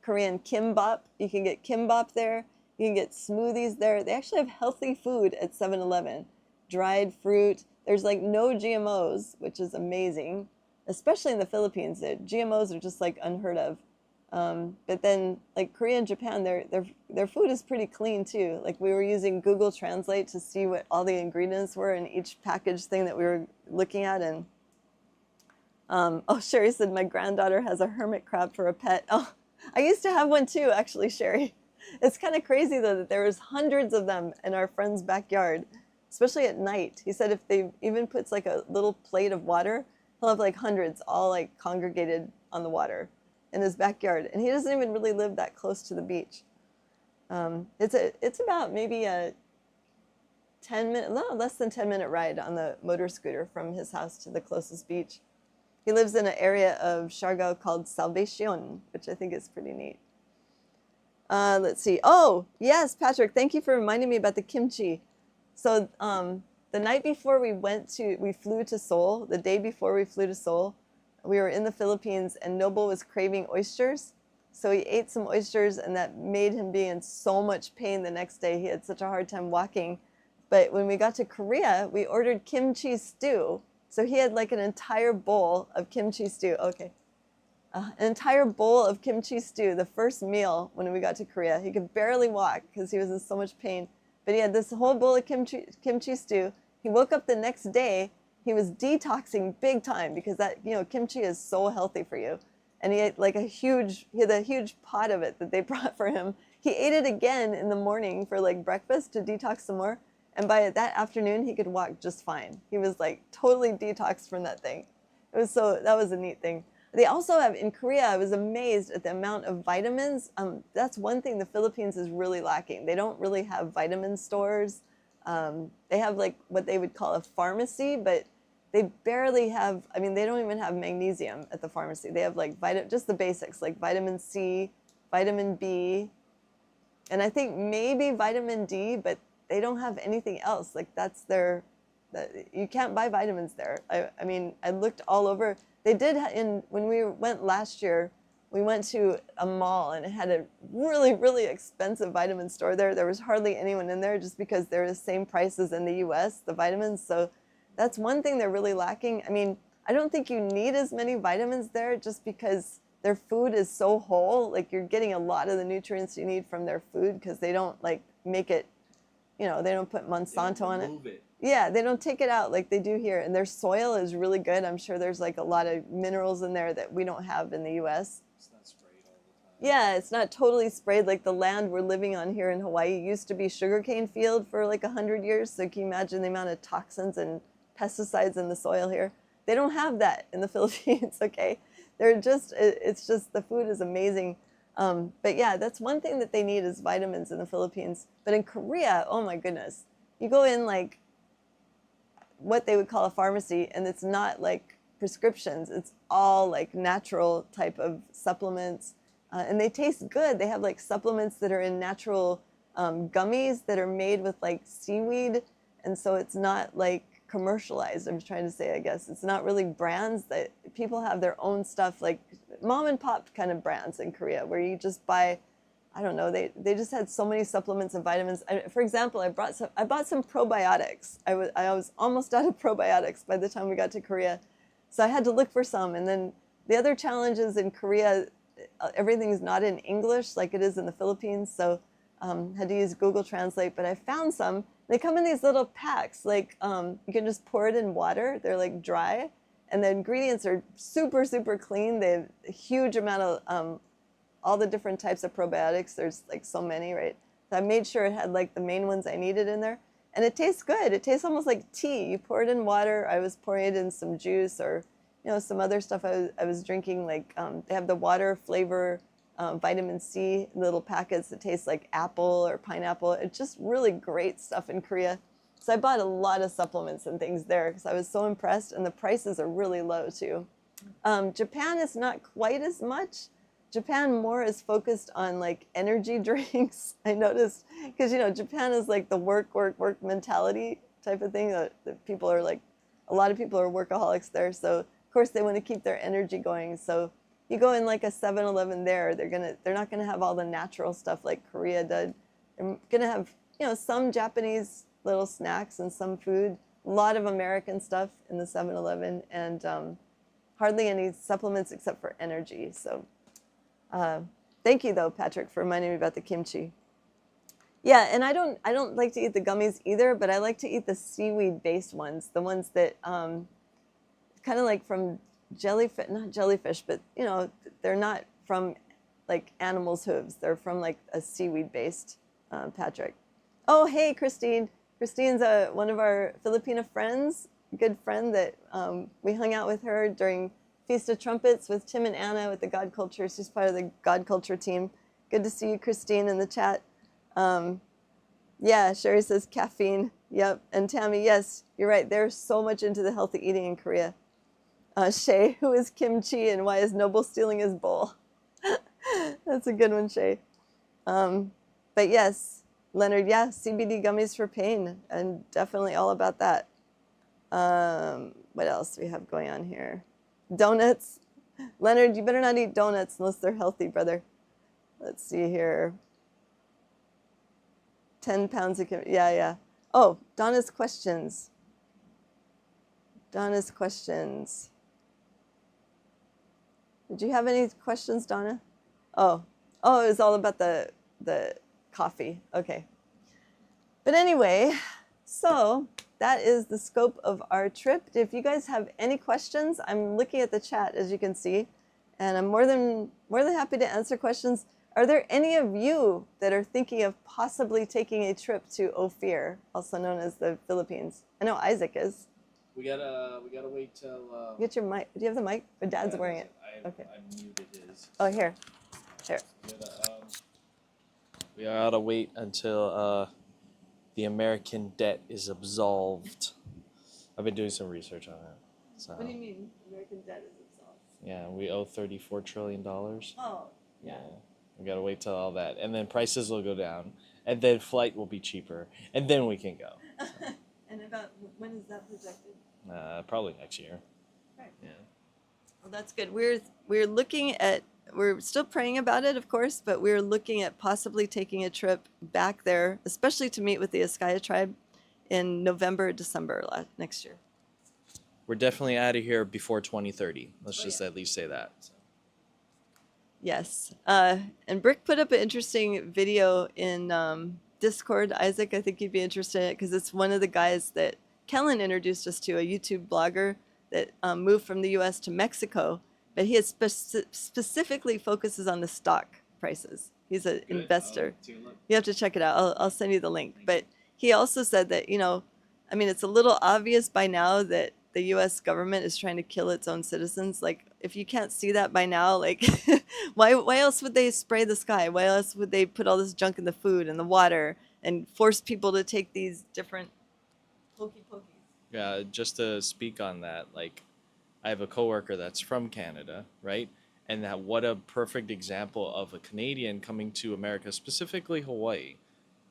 Korean kimbap. You can get kimbap there. You can get smoothies there. They actually have healthy food at 7-Eleven. Dried fruit. There's like no GMOs, which is amazing, especially in the Philippines. GMOs are just like unheard of. But then like Korea and Japan, their food is pretty clean too. Like we were using Google Translate to see what all the ingredients were in each packaged thing that we were looking at. And oh, Sherry said my granddaughter has a hermit crab for a pet. Oh, I used to have one too, actually, Sherry. It's kind of crazy though that there was hundreds of them in our friend's backyard, especially at night. He said if they even puts like a little plate of water, he'll have like hundreds all like congregated on the water in his backyard. And he doesn't even really live that close to the beach. It's about maybe a 10-minute, no, less than 10-minute ride on the motor scooter from his house to the closest beach. He lives in an area of Siargao called Salvacion, which I think is pretty neat. Let's see. Oh, yes, Patrick, thank you for reminding me about the kimchi. So the night before we flew to Seoul, the day before we flew to Seoul, we were in the Philippines and Noble was craving oysters. So he ate some oysters and that made him be in so much pain the next day. He had such a hard time walking. But when we got to Korea, we ordered kimchi stew. So he had like an entire bowl of kimchi stew. Okay. An entire bowl of kimchi stew, the first meal when we got to Korea. He could barely walk because he was in so much pain. But he had this whole bowl of kimchi stew. He woke up the next day. He was detoxing big time because that, kimchi is so healthy for you. And he had a huge pot of it that they brought for him. He ate it again in the morning for like breakfast to detox some more. And by that afternoon, he could walk just fine. He was like totally detoxed from that thing. That was a neat thing. They also have, in Korea, I was amazed at the amount of vitamins. That's one thing the Philippines is really lacking. They don't really have vitamin stores. They have like what they would call a pharmacy, but they barely have, they don't even have magnesium at the pharmacy. They have like just the basics, like vitamin C, vitamin B, and I think maybe vitamin D, but they don't have anything else. Like you can't buy vitamins there. I looked all over. They did when we went last year, we went to a mall and it had a really, really expensive vitamin store there. There was hardly anyone in there just because they're the same prices in the US, the vitamins. So that's one thing they're really lacking. I don't think you need as many vitamins there just because their food is so whole. Like you're getting a lot of the nutrients you need from their food because they don't like make it, they don't put Monsanto on it. Yeah, they don't take it out like they do here. And their soil is really good. I'm sure there's like a lot of minerals in there that we don't have in the US. It's not sprayed all the time. Yeah, it's not totally sprayed. Like the land we're living on here in Hawaii used to be sugarcane field for like 100 years. So can you imagine the amount of toxins and pesticides in the soil here? They don't have that in the Philippines, okay? It's just the food is amazing. But yeah, that's one thing that they need is vitamins in the Philippines. But in Korea, oh my goodness, you go in like what they would call a pharmacy, and it's not like prescriptions. It's all like natural type of supplements, and they taste good. They have like supplements that are in natural gummies that are made with like seaweed, and so it's not like commercialized. I'm trying to say, I guess it's not really brands. That people have their own stuff, like mom and pop kind of brands in Korea, where you just buy. I don't know. They just had so many supplements and vitamins. For example, I bought some probiotics. I was almost out of probiotics by the time we got to Korea, so I had to look for some. And then the other challenge is in Korea, everything is not in English like it is in the Philippines. So had to use Google Translate. But I found some. They come in these little packs. Like you can just pour it in water. They're like dry, and the ingredients are super, super clean. They have a huge amount of all the different types of probiotics. There's like so many, right? So I made sure it had like the main ones I needed in there. And it tastes good. It tastes almost like tea. You pour it in water. I was pouring it in some juice or, some other stuff I was drinking. Like they have the water flavor vitamin C little packets that taste like apple or pineapple. It's just really great stuff in Korea. So I bought a lot of supplements and things there because I was so impressed. And the prices are really low too. Japan is not quite as much. Japan more is focused on like energy drinks. I noticed because Japan is like the work, work, work mentality type of thing. That people are like, a lot of people are workaholics there. So of course they want to keep their energy going. So you go in like a 7-Eleven there, they're not gonna have all the natural stuff like Korea did. They're gonna have some Japanese little snacks and some food. A lot of American stuff in the 7-Eleven, and hardly any supplements except for energy. So. Thank you though, Patrick, for reminding me about the kimchi. Yeah, and I don't like to eat the gummies either, but I like to eat the seaweed-based ones, the ones that kind of like from jellyfish, not jellyfish, but they're not from like animals' hooves. They're from like a seaweed-based, Patrick. Oh, hey, Christine. Christine's one of our Filipina friends, good friend that we hung out with her during Feast of Trumpets with Tim and Anna with the God Culture. She's part of the God Culture team. Good to see you, Christine, in the chat. Yeah, Sherry says caffeine. Yep. And Tammy, yes, you're right. They're so much into the healthy eating in Korea. Shay, who is kimchi and why is Noble stealing his bowl? That's a good one, Shay. But yes, Leonard, yeah, CBD gummies for pain, and definitely all about that. What else do we have going on here? Donuts. Leonard, you better not eat donuts unless they're healthy, brother. Let's see here. 10 pounds of yeah. Oh, Donna's questions. Donna's questions. Did you have any questions, Donna? Oh, it was all about the coffee. Okay. But anyway, so that is the scope of our trip. If you guys have any questions, I'm looking at the chat, as you can see, and I'm more than happy to answer questions. Are there any of you that are thinking of possibly taking a trip to Ophir, also known as the Philippines? I know Isaac is. We gotta wait till. Get your mic. Do you have the mic? Or Dad's wearing it. Okay. I muted his. Oh, here. We gotta wait until the American debt is absolved. I've been doing some research on it. So. What do you mean, American debt is absolved? Yeah, we owe $34 trillion. Oh, yeah. We gotta wait till all that, and then prices will go down, and then flight will be cheaper, and then we can go. So. And about when is that projected? Probably next year. Right. Yeah. Well, that's good. We're still praying about it, of course, but we're looking at possibly taking a trip back there, especially to meet with the Askaya tribe in November, December next year. We're definitely out of here before 2030. Let's just at least say that. So. Yes. And Brick put up an interesting video in Discord. Isaac, I think you'd be interested in it because it's one of the guys that Kellen introduced us to, a YouTube blogger that moved from the U.S. to Mexico, but he specifically focuses on the stock prices. He's an investor. You have to check it out. I'll send you the link. But he also said that, it's a little obvious by now that the U.S. government is trying to kill its own citizens. Like, if you can't see that by now, like, why else would they spray the sky? Why else would they put all this junk in the food and the water and force people to take these different pokey pokies? Yeah, just to speak on that, like, I have a coworker that's from Canada, right? And that what a perfect example of a Canadian coming to America, specifically Hawaii.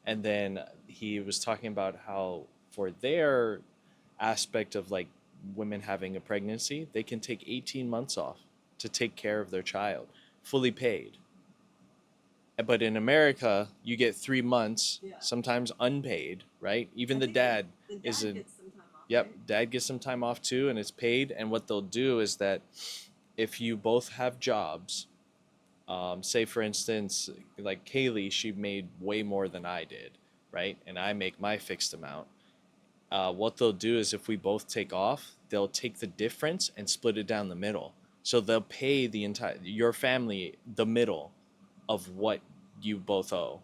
And then he was talking about how for their aspect of like women having a pregnancy, they can take 18 months off to take care of their child, fully paid. But in America, you get 3 months, sometimes unpaid, right? Even the dad is a... Yep, dad gets some time off too, and it's paid. And what they'll do is that if you both have jobs, say for instance, like Kaylee, she made way more than I did, right? And I make my fixed amount. What they'll do is if we both take off, they'll take the difference and split it down the middle. So they'll pay your family the middle of what you both owe,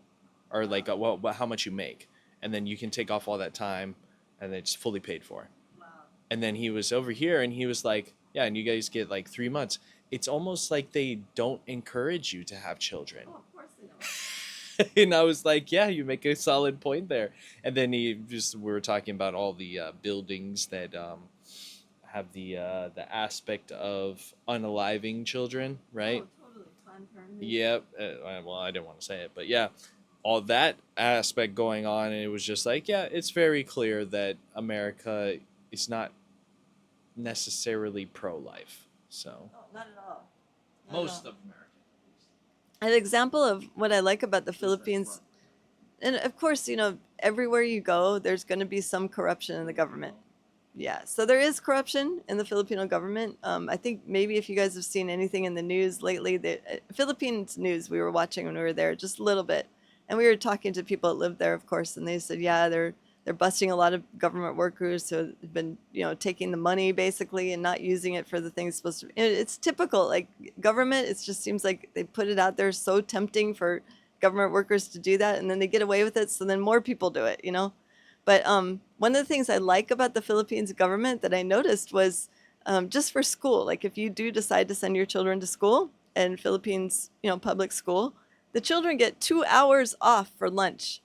or like how much you make, and then you can take off all that time. And it's fully paid for. Wow. And then he was over here and he was like, yeah, and you guys get like 3 months. It's almost like they don't encourage you to have children. Oh, of course they don't. And I was like, yeah, you make a solid point there. And then we were talking about all the buildings that have the aspect of unaliving children, right? Oh, totally. Yep. Well, I didn't want to say it, but yeah, all that aspect going on, and it was just like, yeah, it's very clear that America is not necessarily pro-life. So not at all. most of America. An example of what I like about the Philippines, and of course, you know, everywhere you go, there's going to be some corruption in the government. Yeah, so there is corruption in the Filipino government. I think maybe if you guys have seen anything in the news lately, the Philippines news we were watching when we were there, just a little bit, and we were talking to people that live there, of course, and they said, yeah, they're busting a lot of government workers who have been, you know, taking the money basically and not using it for the things supposed to. It's typical, like government. It just seems like they put it out there so tempting for government workers to do that, and then they get away with it. So then more people do it, you know. But one of the things I like about the Philippines government that I noticed was just for school. Like if you do decide to send your children to school in Philippines, you know, public school, the children get 2 hours off for lunch.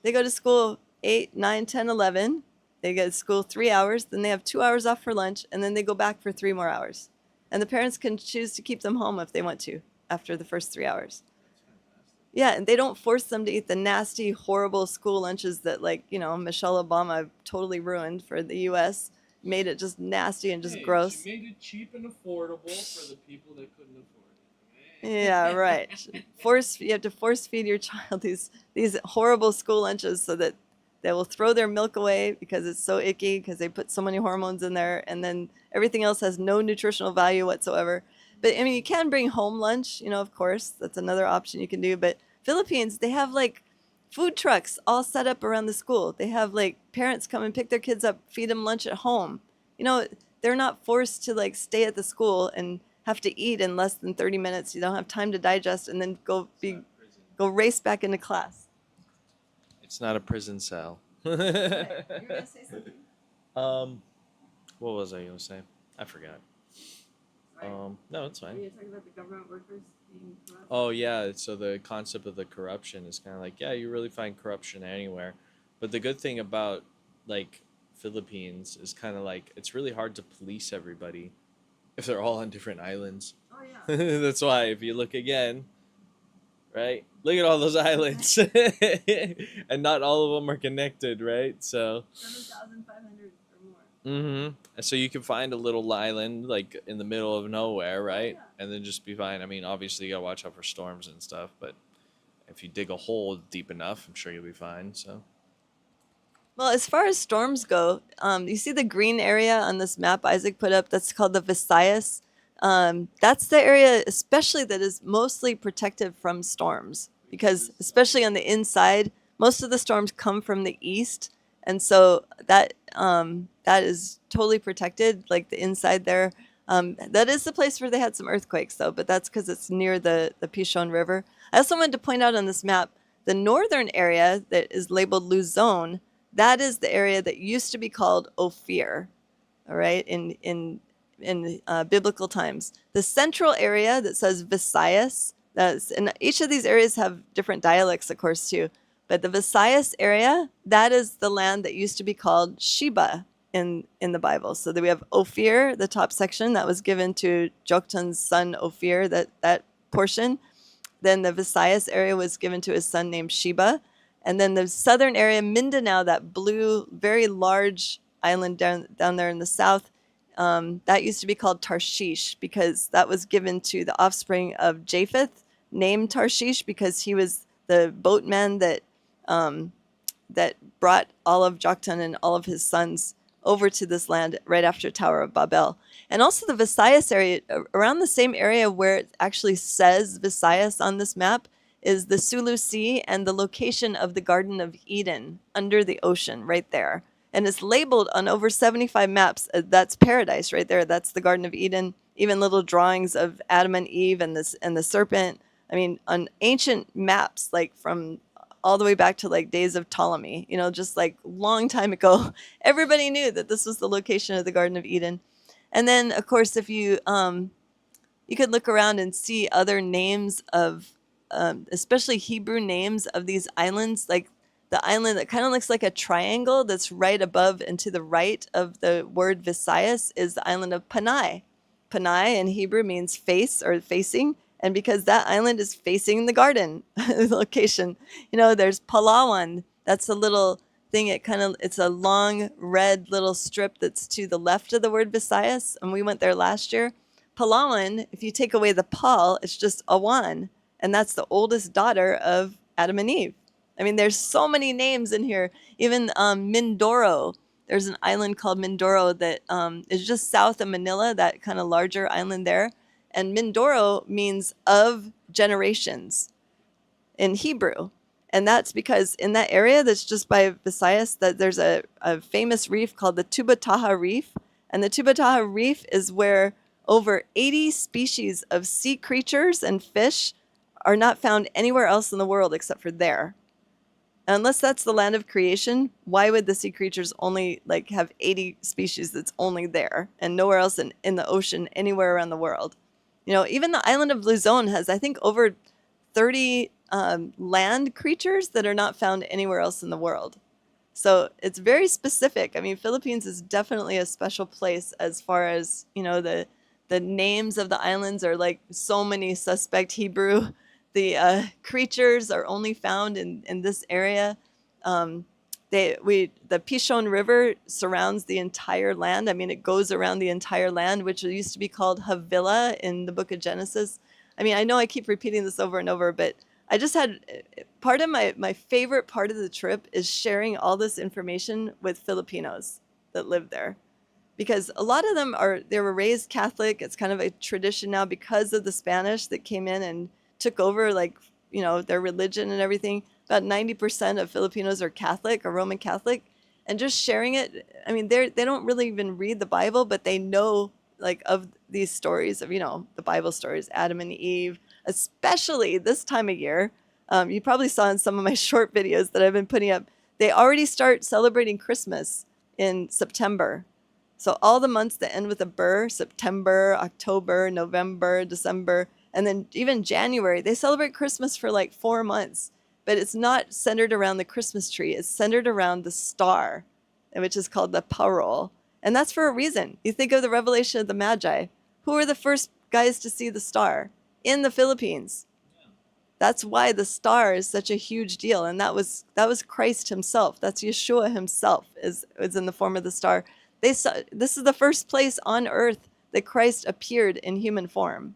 They go to school 8, 9, 10, 11. They go to school 3 hours. Then they have 2 hours off for lunch, and then they go back for 3 more hours. And the parents can choose to keep them home if they want to after the first 3 hours. Yeah, and they don't force them to eat the nasty, horrible school lunches that, like, you know, Michelle Obama totally ruined for the U.S. Made it just nasty and just gross. She made it cheap and affordable for the people that couldn't afford it. Yeah, right. You have to force feed your child these horrible school lunches so that they will throw their milk away because it's so icky because they put so many hormones in there, and then everything else has no nutritional value whatsoever. But I mean, you can bring home lunch, you know, of course, that's another option you can do. But Philippines, they have like food trucks all set up around the school. They have like parents come and pick their kids up, feed them lunch at home. You know, they're not forced to like stay at the school and have to eat in less than 30 minutes. You don't have time to digest and then go race back into class. It's not a prison cell. You're gonna say something? What was I gonna say? I forgot. No, it's fine. You're talking about the government workers being corrupt? Oh yeah, so the concept of the corruption is kind of like, yeah, you really find corruption anywhere. But the good thing about like Philippines is kind of like it's really hard to police everybody if they're all on different islands. Oh yeah. That's why if you look again, right? Look at all those islands. And not all of them are connected, right? So 7,500 or more. mm-hmm. So you can find a little island like in the middle of nowhere, right? Yeah. And then just be fine. I mean, obviously you gotta watch out for storms and stuff, but if you dig a hole deep enough, I'm sure you'll be fine. So Well, as far as storms go, you see the green area on this map Isaac put up that's called the Visayas. That's the area especially that is mostly protected from storms because especially on the inside, most of the storms come from the east. And so that is totally protected, like the inside there. That is the place where they had some earthquakes, though, but that's because it's near the Pishon River. I also wanted to point out on this map, the northern area that is labeled Luzon, that is the area that used to be called Ophir, all right, in biblical times. The central area that says Visayas, and each of these areas have different dialects, of course, too. But the Visayas area, that is the land that used to be called Sheba in the Bible. So that we have Ophir, the top section, that was given to Joktan's son Ophir, that portion. Then the Visayas area was given to his son named Sheba. And then the southern area, Mindanao, that blue, very large island down there in the south, that used to be called Tarshish because that was given to the offspring of Japheth, named Tarshish because he was the boatman that brought all of Joktan and all of his sons over to this land right after Tower of Babel. And also the Visayas area, around the same area where it actually says Visayas on this map, is the Sulu Sea and the location of the Garden of Eden under the ocean right there. And it's labeled on over 75 maps. That's paradise right there. That's the Garden of Eden. Even little drawings of Adam and Eve and the serpent. I mean, on ancient maps, like from all the way back to like days of Ptolemy, you know, just like long time ago, everybody knew that this was the location of the Garden of Eden. And then, of course, if you could look around and see other names of, especially Hebrew names of these islands, like the island that kind of looks like a triangle that's right above and to the right of the word Visayas is the island of Panay. Panay in Hebrew means face or facing, And because that island is facing the garden location, there's Palawan. That's a little thing. It's a long red little strip that's to the left of the word Visayas, and we went there last year. Palawan, if you take away the Pal, it's just Awan, and that's the oldest daughter of Adam and Eve. I mean, there's so many names in here. Even Mindoro. There's an island called Mindoro that is just south of Manila, that kind of larger island there. And Mindoro means of generations in Hebrew. And that's because in that area that's just by Visayas, that there's a famous reef called the Tubataha Reef. And the Tubataha Reef is where over 80 species of sea creatures and fish are not found anywhere else in the world except for there. Unless that's the land of creation, why would the sea creatures only have 80 species that's only there and nowhere else in the ocean anywhere around the world? Even the island of Luzon has, I think, over 30 land creatures that are not found anywhere else in the world. So it's very specific. I mean, Philippines is definitely a special place as far as, the names of the islands are like so many suspect Hebrew. The creatures are only found in this area. The Pishon River surrounds the entire land. I mean, it goes around the entire land, which used to be called Havilah in the book of Genesis. I mean, I know I keep repeating this over and over, but I just had part of my favorite part of the trip is sharing all this information with Filipinos that live there. Because a lot of them they were raised Catholic. It's kind of a tradition now because of the Spanish that came in and took over their religion and everything. About 90% of Filipinos are Catholic or Roman Catholic. And just sharing it, I mean, they don't really even read the Bible, but they know of these stories of, the Bible stories, Adam and Eve, especially this time of year. You probably saw in some of my short videos that I've been putting up, they already start celebrating Christmas in September. So all the months that end with a burr, September, October, November, December, and then even January, they celebrate Christmas for 4 months. But it's not centered around the Christmas tree. It's centered around the star, which is called the Parol. And that's for a reason. You think of the revelation of the Magi. Who were the first guys to see the star? In the Philippines. That's why the star is such a huge deal. And that was Christ himself. That's Yeshua himself is in the form of the star. This is the first place on earth that Christ appeared in human form.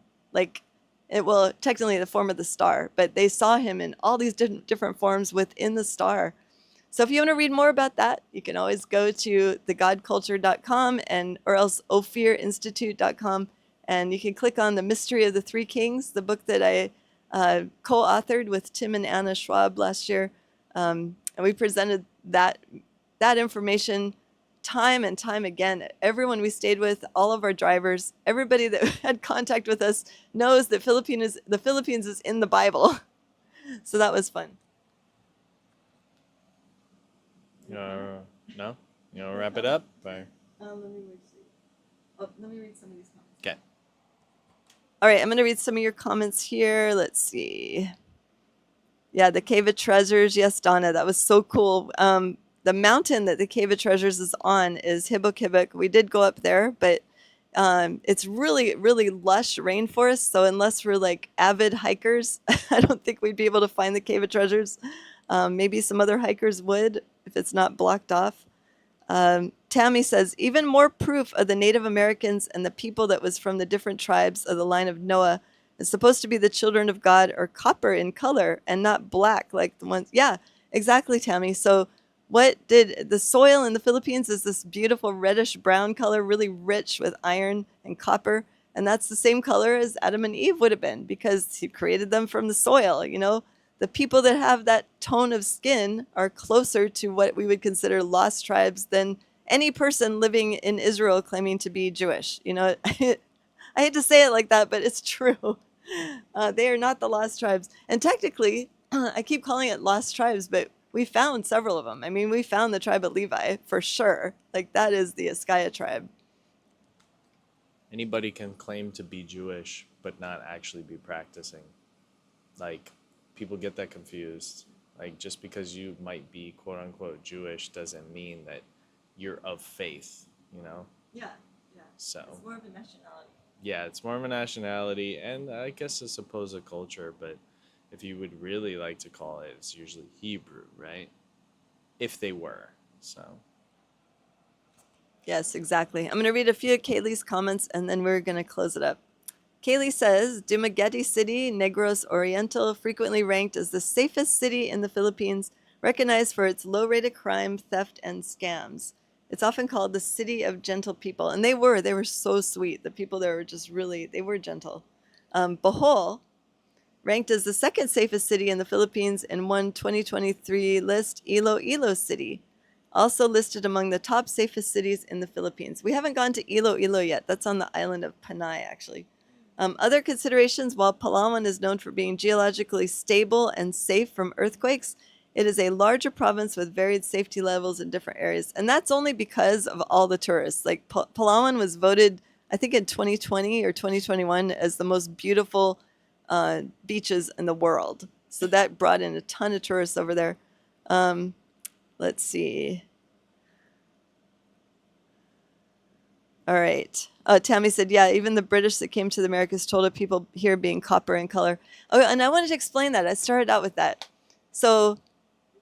Technically the form of the star, but they saw him in all these different forms within the star. So if you want to read more about that, you can always go to thegodculture.com or else ophirinstitute.com, and you can click on The Mystery of the Three Kings, the book that I co-authored with Tim and Anna Schwab last year. And we presented that information time and time again. Everyone we stayed with, all of our drivers, everybody that had contact with us knows that the Philippines is in the Bible. So that was fun. No? You want to wrap it up? Or? Let me read some of these comments. Okay. All right, I'm going to read some of your comments here. Let's see. Yeah, the Cave of Treasures. Yes, Donna, that was so cool. The mountain that the Cave of Treasures is on is Hibok-Hibok. We did go up there, but it's really, really lush rainforest. So unless we're avid hikers, I don't think we'd be able to find the Cave of Treasures. Maybe some other hikers would if it's not blocked off. Tammy says, even more proof of the Native Americans and the people that was from the different tribes of the line of Noah is supposed to be the children of God are copper in color and not black like the ones. Yeah, exactly, Tammy. So the soil in the Philippines is this beautiful reddish brown color, really rich with iron and copper. And that's the same color as Adam and Eve would have been because he created them from the soil. The people that have that tone of skin are closer to what we would consider lost tribes than any person living in Israel claiming to be Jewish. I hate to say it like that, but it's true. They are not the lost tribes. And technically, I keep calling it lost tribes, but we found several of them. I mean, we found the tribe of Levi for sure. That is the Iskaya tribe. Anybody can claim to be Jewish, but not actually be practicing. People get that confused. Just because you might be quote unquote Jewish doesn't mean that you're of faith, Yeah. So It's more of a nationality. yeah, it's more of a nationality, and I guess I suppose a culture. But if you would really like to call it, it's usually Hebrew, right? If they were. So Yes, exactly. I'm going to read a few of Kaylee's comments and then we're going to close it up. Kaylee says, Dumaguete City, Negros Oriental, frequently ranked as the safest city in the Philippines, recognized for its low rate of crime, theft, and scams. It's often called the city of gentle people. And they were so sweet. The people there were just really, they were gentle. Bohol, ranked as the second safest city in the Philippines in one 2023 list, Iloilo City, also listed among the top safest cities in the Philippines. We haven't gone to Iloilo yet. That's on the island of Panay, actually. Other considerations, while Palawan is known for being geologically stable and safe from earthquakes, it is a larger province with varied safety levels in different areas. And that's only because of all the tourists. Like Palawan was voted, I think in 2020 or 2021, as the most beautiful beaches in the world. So that brought in a ton of tourists over there. Let's see. All right. Tammy said, yeah, even the British that came to the Americas told of people here being copper in color. Oh, and I wanted to explain that. I started out with that. So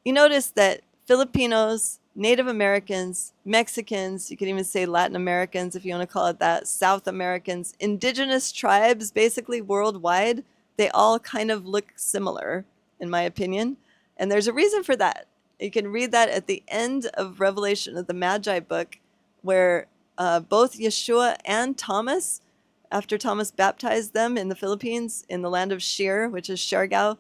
you notice that Filipinos, Native Americans, Mexicans, you could even say Latin Americans if you want to call it that, South Americans, indigenous tribes, basically worldwide, they all kind of look similar, in my opinion. And there's a reason for that. You can read that at the end of Revelation of the Magi book, where both Yeshua and Thomas, after Thomas baptized them in the Philippines, in the land of Shir, which is Siargao,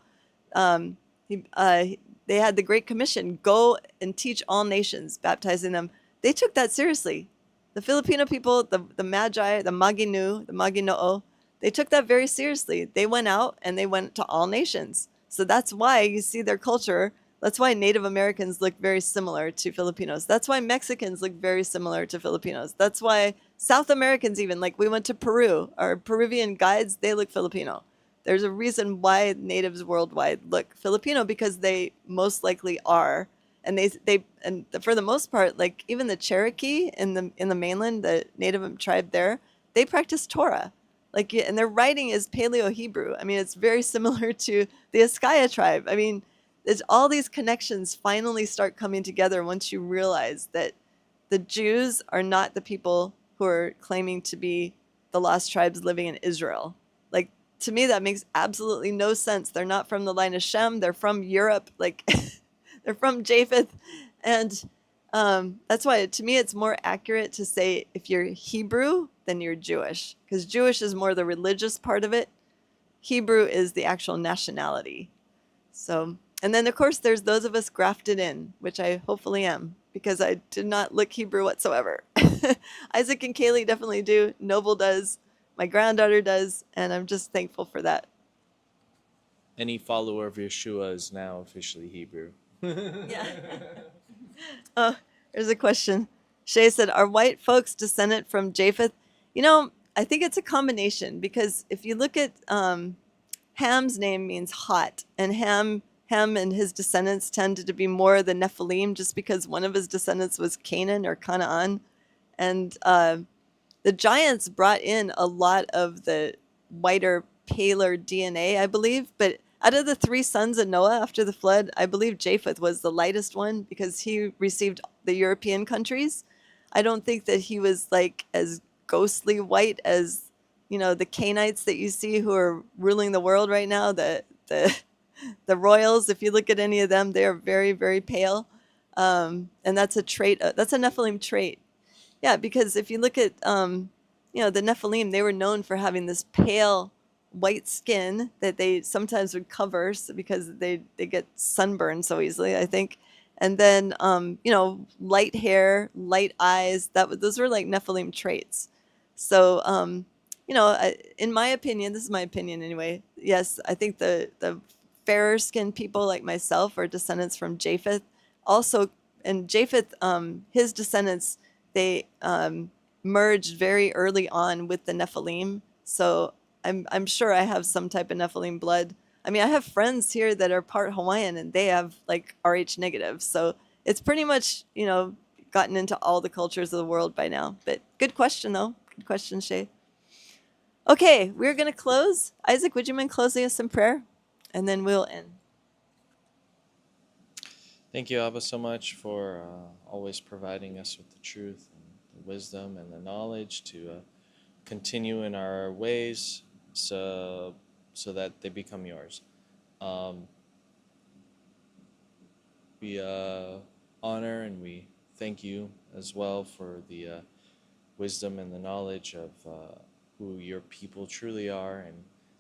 they had the Great Commission, go and teach all nations, baptizing them. They took that seriously. The Filipino people, the Magi, the Maginu, the Maginoo, they took that very seriously. They went out and they went to all nations. So that's why you see their culture. That's why Native Americans look very similar to Filipinos. That's why Mexicans look very similar to Filipinos. That's why South Americans, even, like we went to Peru, our Peruvian guides, they look Filipino. There's a reason why natives worldwide look Filipino, because they most likely are. And and for the most part, like even the Cherokee in the mainland, the native tribe there, they practice Torah. Like, and their writing is Paleo Hebrew. I mean, it's very similar to the Askaya tribe. I mean, it's all these connections finally start coming together once you realize that the Jews are not the people who are claiming to be the lost tribes living in Israel. Like, to me, that makes absolutely no sense. They're not from the line of Shem. They're from Europe. Like, they're from Japheth. And that's why, to me, it's more accurate to say if you're Hebrew, then you're Jewish. Because Jewish is more the religious part of it. Hebrew is the actual nationality. So, and then, of course, there's those of us grafted in, which I hopefully am, because I did not look Hebrew whatsoever. Isaac and Kaylee definitely do. Noble does. My granddaughter does. And I'm just thankful for that. any follower of Yeshua is now officially Hebrew. Yeah. Oh, there's a question. Shay said, are white folks descendant from Japheth? You know, I think it's a combination, because if you look at Ham's name means hot, and Ham and his descendants tended to be more the Nephilim, just because one of his descendants was Canaan or Canaan. And the giants brought in a lot of the whiter, paler DNA, I believe. But out of the three sons of Noah after the flood, I believe Japheth was the lightest one, because he received the European countries. I don't think that he was like as ghostly white as, you know, the Canaanites that you see who are ruling the world right now, the royals. If you look at any of them, they are very, very pale. And that's a trait, that's a Nephilim trait. Yeah, because if you look at, you know, the Nephilim, they were known for having this pale white skin that they sometimes would cover because they get sunburned so easily, I think. And then, you know, light hair, light eyes, those were like Nephilim traits. So, you know, in my opinion, this is my opinion anyway, yes, I think the fairer skinned people like myself are descendants from Japheth. Also, and Japheth, his descendants, they merged very early on with the Nephilim. So I'm sure I have some type of Nephilim blood. I mean, I have friends here that are part Hawaiian and they have like Rh negative. So it's pretty much, you know, gotten into all the cultures of the world by now. But good question, though. Good question, Shay. Okay, we're going to close. Isaac, would you mind closing us in prayer? And then we'll end. Thank you, Abba, so much for always providing us with the truth and the wisdom and the knowledge to continue in our ways so that they become yours. We honor and we thank you as well for the wisdom and the knowledge of who your people truly are and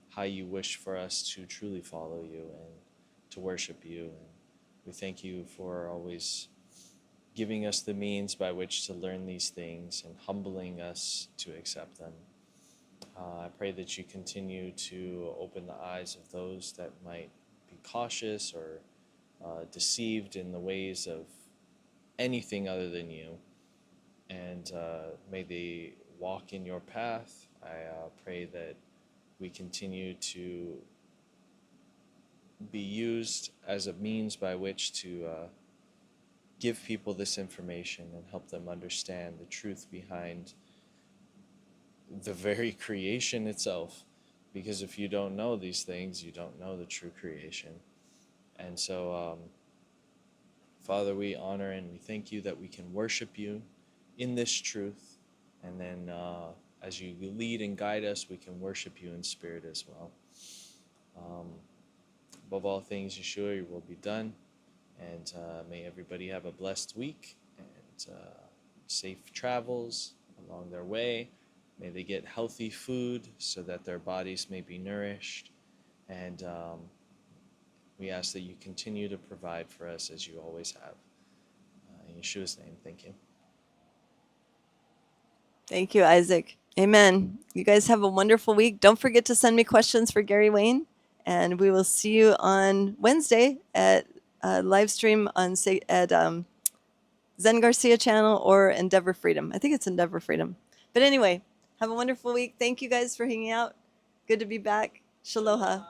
how you wish for us to truly follow you and to worship you. And we thank you for always giving us the means by which to learn these things and humbling us to accept them. I pray that you continue to open the eyes of those that might be cautious or deceived in the ways of anything other than you. And may they walk in your path. I pray that we continue to be used as a means by which to give people this information and help them understand the truth behind the very creation itself. Because if you don't know these things, you don't know the true creation. And so, Father, we honor and we thank you that we can worship you in this truth. And then as you lead and guide us, we can worship you in spirit as well. Above all things, Yeshua, your will be done. And may everybody have a blessed week and safe travels along their way. May they get healthy food so that their bodies may be nourished. And we ask that you continue to provide for us as you always have. In Yeshua's name, thank you. Thank you, Isaac. Amen. You guys have a wonderful week. Don't forget to send me questions for Gary Wayne. And we will see you on Wednesday at live stream on at Zen Garcia channel or Endeavor Freedom. I think it's Endeavor Freedom. But anyway, have a wonderful week. Thank you guys for hanging out. Good to be back. Shaloha.